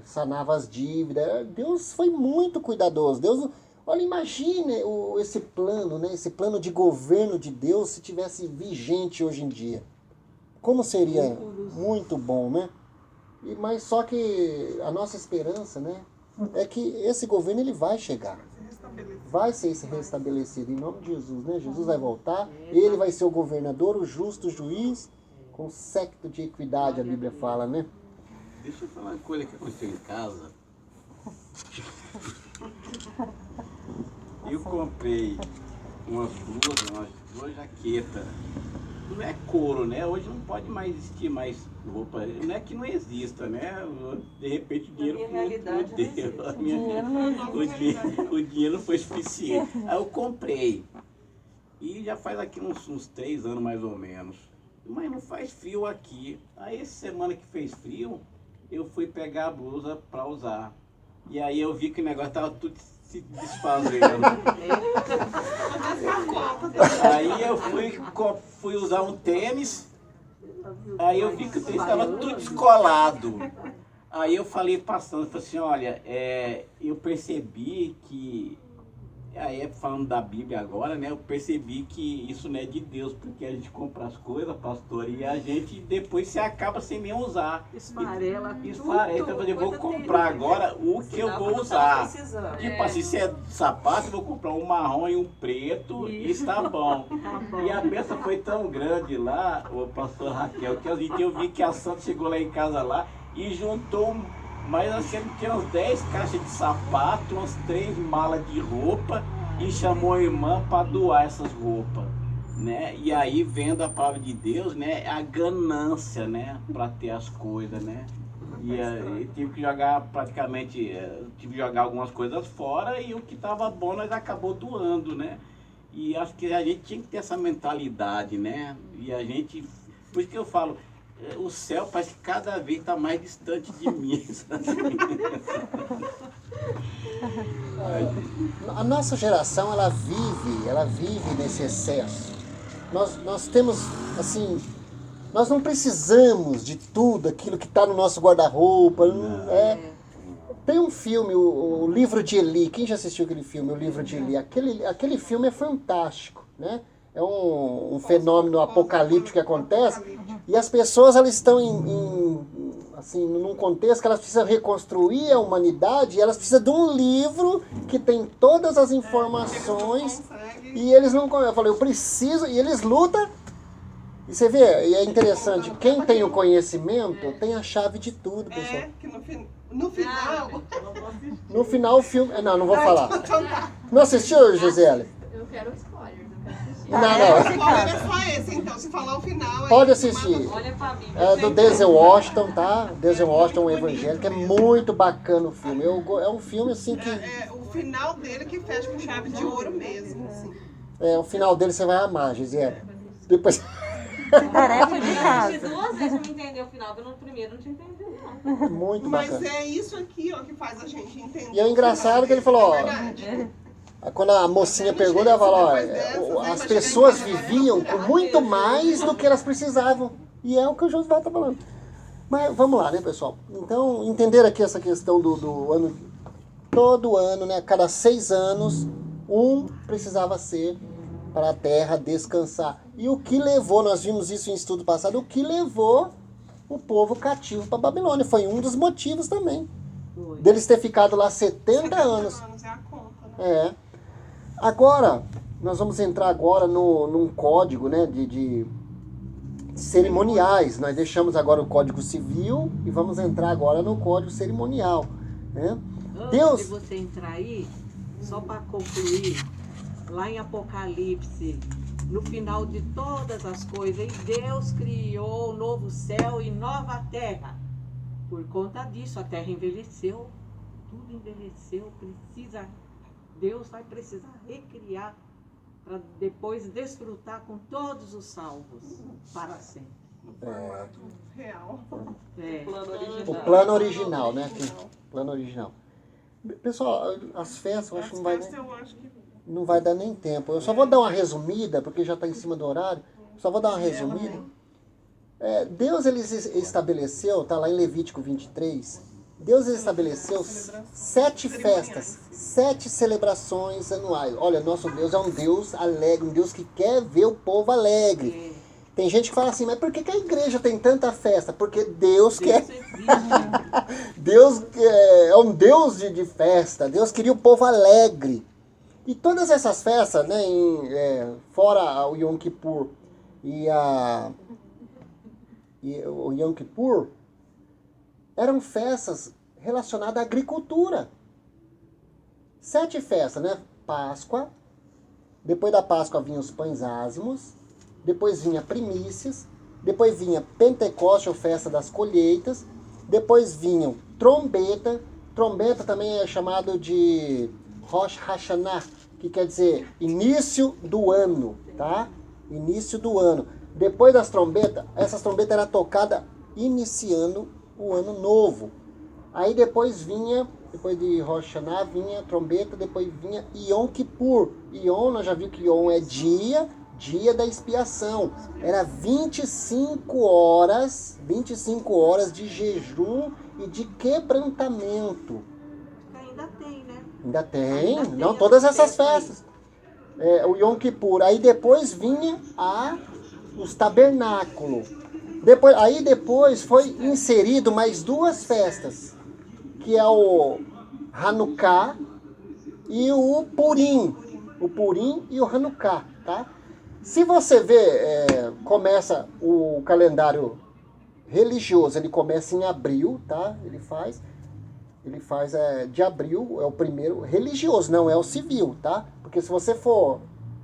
Sanava as dívidas. Deus foi muito cuidadoso. Deus, olha, imagine esse plano, né? Esse plano de governo de Deus se tivesse vigente hoje em dia. Como seria muito bom, né? Mas só que a nossa esperança, né, é que esse governo ele vai chegar. Vai ser restabelecido em nome de Jesus, né? Jesus vai voltar, ele vai ser o governador, o justo juiz, com séquito de equidade, a Bíblia fala, né? Deixa eu falar uma coisa que aconteceu em casa. Eu comprei umas duas jaquetas. Não é couro, né? Hoje não pode mais existir mais roupa. Não é que não exista, né? De repente o dinheiro o dinheiro não foi suficiente. Aí eu comprei. E já faz aqui uns 3 anos mais ou menos. Mas não faz frio aqui. Aí essa semana que fez frio, eu fui pegar a blusa para usar. E aí eu vi que o negócio tava tudo se desfazendo. Aí eu fui usar um tênis, aí eu vi que o tênis estava tudo descolado. Aí eu falei passando, eu falei assim, olha, eu percebi que, aí falando da Bíblia agora, né, eu percebi que isso não é de Deus, porque a gente compra as coisas, pastor, e a gente depois se acaba sem nem usar. Esfarela. Então eu vou comprar agora o que eu vou usar. Tipo assim, se é sapato, eu vou comprar um marrom e um preto e está bom. E a bênção foi tão grande lá, o pastor Raquel, que eu vi que a Santa chegou lá em casa lá e juntou mas assim, tinha uns 10 caixas de sapato, umas 3 malas de roupa e chamou a irmã para doar essas roupas, né? E aí, vendo a palavra de Deus, né, a ganância, né, para ter as coisas, né? E tive que jogar praticamente, tive que jogar algumas coisas fora e o que estava bom nós acabou doando, né? E acho que a gente tinha que ter essa mentalidade, né? E a gente, por isso que eu falo, o céu parece que cada vez está mais distante de mim. A nossa geração, ela vive nesse excesso. Nós temos, assim, nós não precisamos de tudo aquilo que está no nosso guarda-roupa. Tem um filme, o Livro de Eli. Quem já assistiu aquele filme, O Livro de Eli? Aquele filme é fantástico, né? É um fenômeno apocalíptico que acontece e as pessoas elas estão assim, num contexto que elas precisam reconstruir a humanidade, e elas precisam de um livro que tem todas as informações, e eles não... Eu falei, eu preciso, e eles lutam, e você vê, e é interessante, quem tem o conhecimento tem a chave de tudo, pessoal. Que no final... No final o filme... Não vou falar. Não assistiu, Gisele? Eu quero spoiler, eu quero assistir. Não. É só esse, então. Se falar o final... Pode assistir. Olha pra mim. É do Denzel Washington, tá? Denzel Washington, o evangélico. É muito bacana o filme. É um filme, assim, que... É o final dele que fecha com chave de ouro mesmo, assim. O final dele você vai amar, Gisele. Depois... Tarefa de Eu casa. assisti 2 vezes pra me entender o final, porque no primeiro não tinha entendido, não. Muito Mas bacana. é isso aqui, ó, que faz a gente entender. E é engraçado que ele falou, ó... É verdade. Quando a mocinha pergunta, ela fala, ó, as pessoas viviam com muito mais do que elas precisavam. E é o que o José está falando. Mas vamos lá, né, pessoal? Então, entender aqui essa questão do ano... Todo ano, né, cada 6 anos, precisava ser para a terra descansar. E o que levou, nós vimos isso em estudo passado, o que levou o povo cativo para Babilônia. Foi um dos motivos também. Deles ter ficado lá 70 anos. É a conta, né? Agora, nós vamos entrar agora num código, né, de cerimoniais. Nós deixamos agora o Código Civil e vamos entrar agora no Código Cerimonial, né? Antes de você entrar aí, só para concluir, lá em Apocalipse, no final de todas as coisas, Deus criou um novo céu e nova terra. Por conta disso, a terra envelheceu, tudo envelheceu, Deus vai precisar recriar para depois desfrutar com todos os salvos para sempre. Real. O plano original, né? Plano original. Pessoal, as festas, eu acho que não vai dar nem tempo. Eu só vou dar uma resumida, porque já está em cima do horário. Só vou dar uma resumida. Deus, ele estabeleceu, está lá em Levítico 23, Deus estabeleceu 7 festas, 7 celebrações anuais. Olha, nosso Deus é um Deus alegre, um Deus que quer ver o povo alegre. Tem gente que fala assim, mas por que a igreja tem tanta festa? Porque Deus quer... Deus é um Deus de festa. Deus queria o povo alegre. E todas essas festas, né, fora o Yom Kippur e o Yom Kippur, eram festas relacionadas à agricultura. 7 festas, né? Páscoa, depois da Páscoa vinham os pães ázimos, depois vinha primícias, depois vinha Pentecoste, ou festa das colheitas, depois vinham trombeta também é chamado de Rosh Hashanah, que quer dizer início do ano, tá? Início do ano. Depois das trombetas, essas trombetas eram tocadas iniciando o ano novo. Aí depois de Rosh Hashanah, vinha trombeta, depois vinha Yom Kippur. Yom, nós já vimos que Yom é dia da expiação. Era 25 horas de jejum e de quebrantamento. Ainda tem, né? Ainda tem, não todas essas festas. O Yom Kippur. Aí depois vinha os tabernáculos. Depois foi inserido mais 2 festas, que é o Hanukkah e o Purim. O Purim e o Hanukkah, tá? Se você ver, começa o calendário religioso, ele começa em abril, tá? Ele faz de abril, é o primeiro religioso, não é o civil, tá? Porque se você for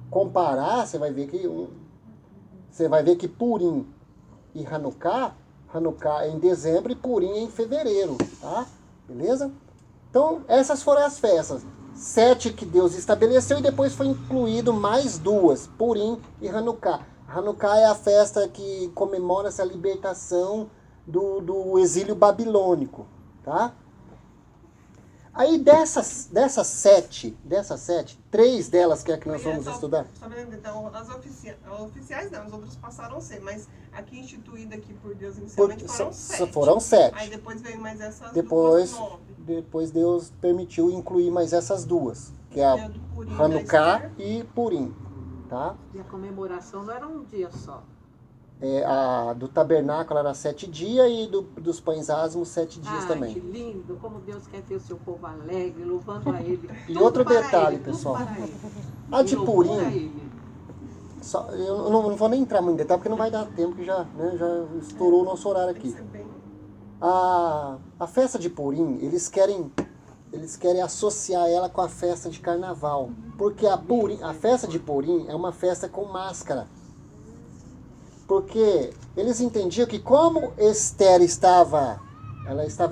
comparar, você vai ver que Purim e Hanukkah é em dezembro e Purim é em fevereiro, tá? Beleza? Então, essas foram as festas. 7 que Deus estabeleceu e depois foi incluído mais 2, Purim e Hanukkah. Hanukkah é a festa que comemora essa libertação do exílio babilônico, tá? Aí dessas 7, 3 delas que é que nós vamos estudar. Então, as oficiais não, os outros passaram a ser, mas aqui instituída aqui por Deus inicialmente foram 7. Aí depois veio mais essas Depois Deus permitiu incluir mais essas 2, que é a Hanukkah e Purim, tá? E a comemoração não era um dia só. A do tabernáculo era 7 dias e dos pães asmos 7 dias também. Que lindo, como Deus quer ver o seu povo alegre, louvando a Ele. E outro detalhe, ele, pessoal. ele. A de Louvor a Purim, Ele. eu não vou nem entrar muito em detalhe, porque não vai dar tempo, que já estourou o nosso horário aqui. A festa de Purim, eles querem associar ela com a festa de carnaval. Porque a festa de Purim é uma festa com máscara. Porque eles entendiam que como Esther estava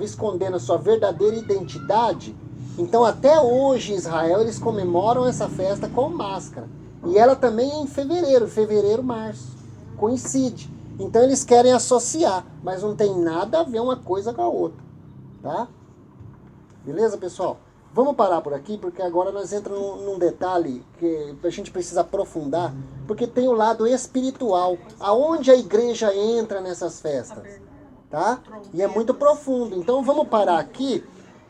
escondendo a sua verdadeira identidade, então até hoje em Israel eles comemoram essa festa com máscara. E ela também é em fevereiro, março. Coincide. Então eles querem associar, mas não tem nada a ver uma coisa com a outra. Tá? Beleza, pessoal? Vamos parar por aqui, porque agora nós entramos num detalhe que a gente precisa aprofundar, porque tem o lado espiritual, aonde a igreja entra nessas festas, tá? E é muito profundo. Então vamos parar aqui,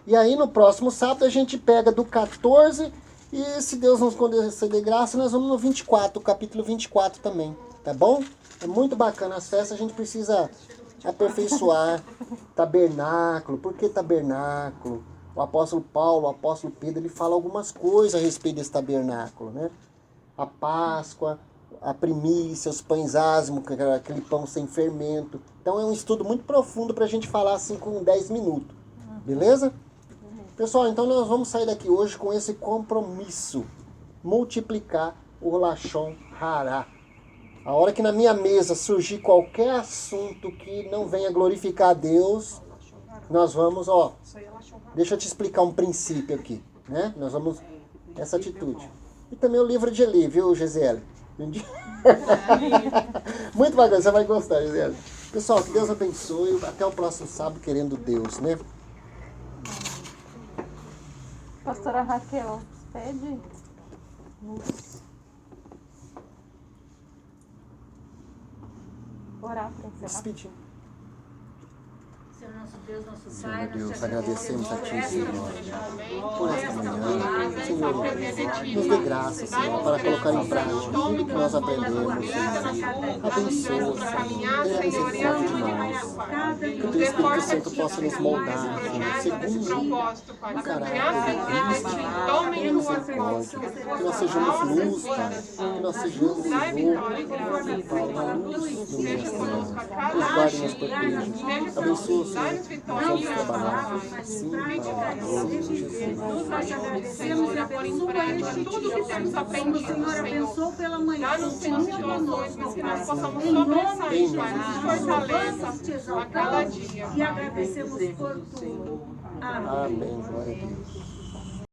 e aí no próximo sábado a gente pega do 14, e se Deus nos conceder graça, nós vamos no 24, o capítulo 24 também, tá bom? É muito bacana as festas, a gente precisa aperfeiçoar. Tabernáculo, por que tabernáculo? O apóstolo Paulo, o apóstolo Pedro, ele fala algumas coisas a respeito desse tabernáculo, né? A Páscoa, a primícia, os pães asmos, aquele pão sem fermento. Então é um estudo muito profundo para a gente falar assim com 10 minutos. Beleza? Pessoal, então nós vamos sair daqui hoje com esse compromisso. Multiplicar o Lashon Hará. A hora que na minha mesa surgir qualquer assunto que não venha glorificar a Deus, nós vamos, deixa eu te explicar um princípio aqui, né? Nós vamos, essa atitude. E também o livro de Eli, viu, Gisele? Muito bacana, você vai gostar, Gisele. Pessoal, que Deus abençoe. Até o próximo sábado, querendo Deus, né? Pastora Raquel, pede. Orar para encerrar. Despedir. Senhor nosso Deus, nosso Senhor Pai, Deus, agradecemos a Ti, Senhor, por esta esta manhã. Senhor, nos dê graça, Senhor, para colocar em prática tudo que nós aprendemos, Senhor. Abençoa, Senhor, tenha misericórdia de nós. Que o Teu Espírito Santo possa nos moldar, Senhor, segundo o caráter de Cristo. Tenha misericórdia. Que nós sejamos luz, Pai. Que nós sejamos, Senhor, Pai, na luz do meio das trevas. Nos guarde e nos proteja. Abençoa, Senhor, nós vamos trabalhar. Sim, Pai, em nome de Jesus. Nós agradecemos e agora em prática tudo que temos aprendido, Senhor. abençoe pela manhã. Dá-nos situações, mas que nós possamos sobressair, Pai, nos fortaleça a cada dia. E agradecemos por tudo. Amém. Amém. Glória a Deus.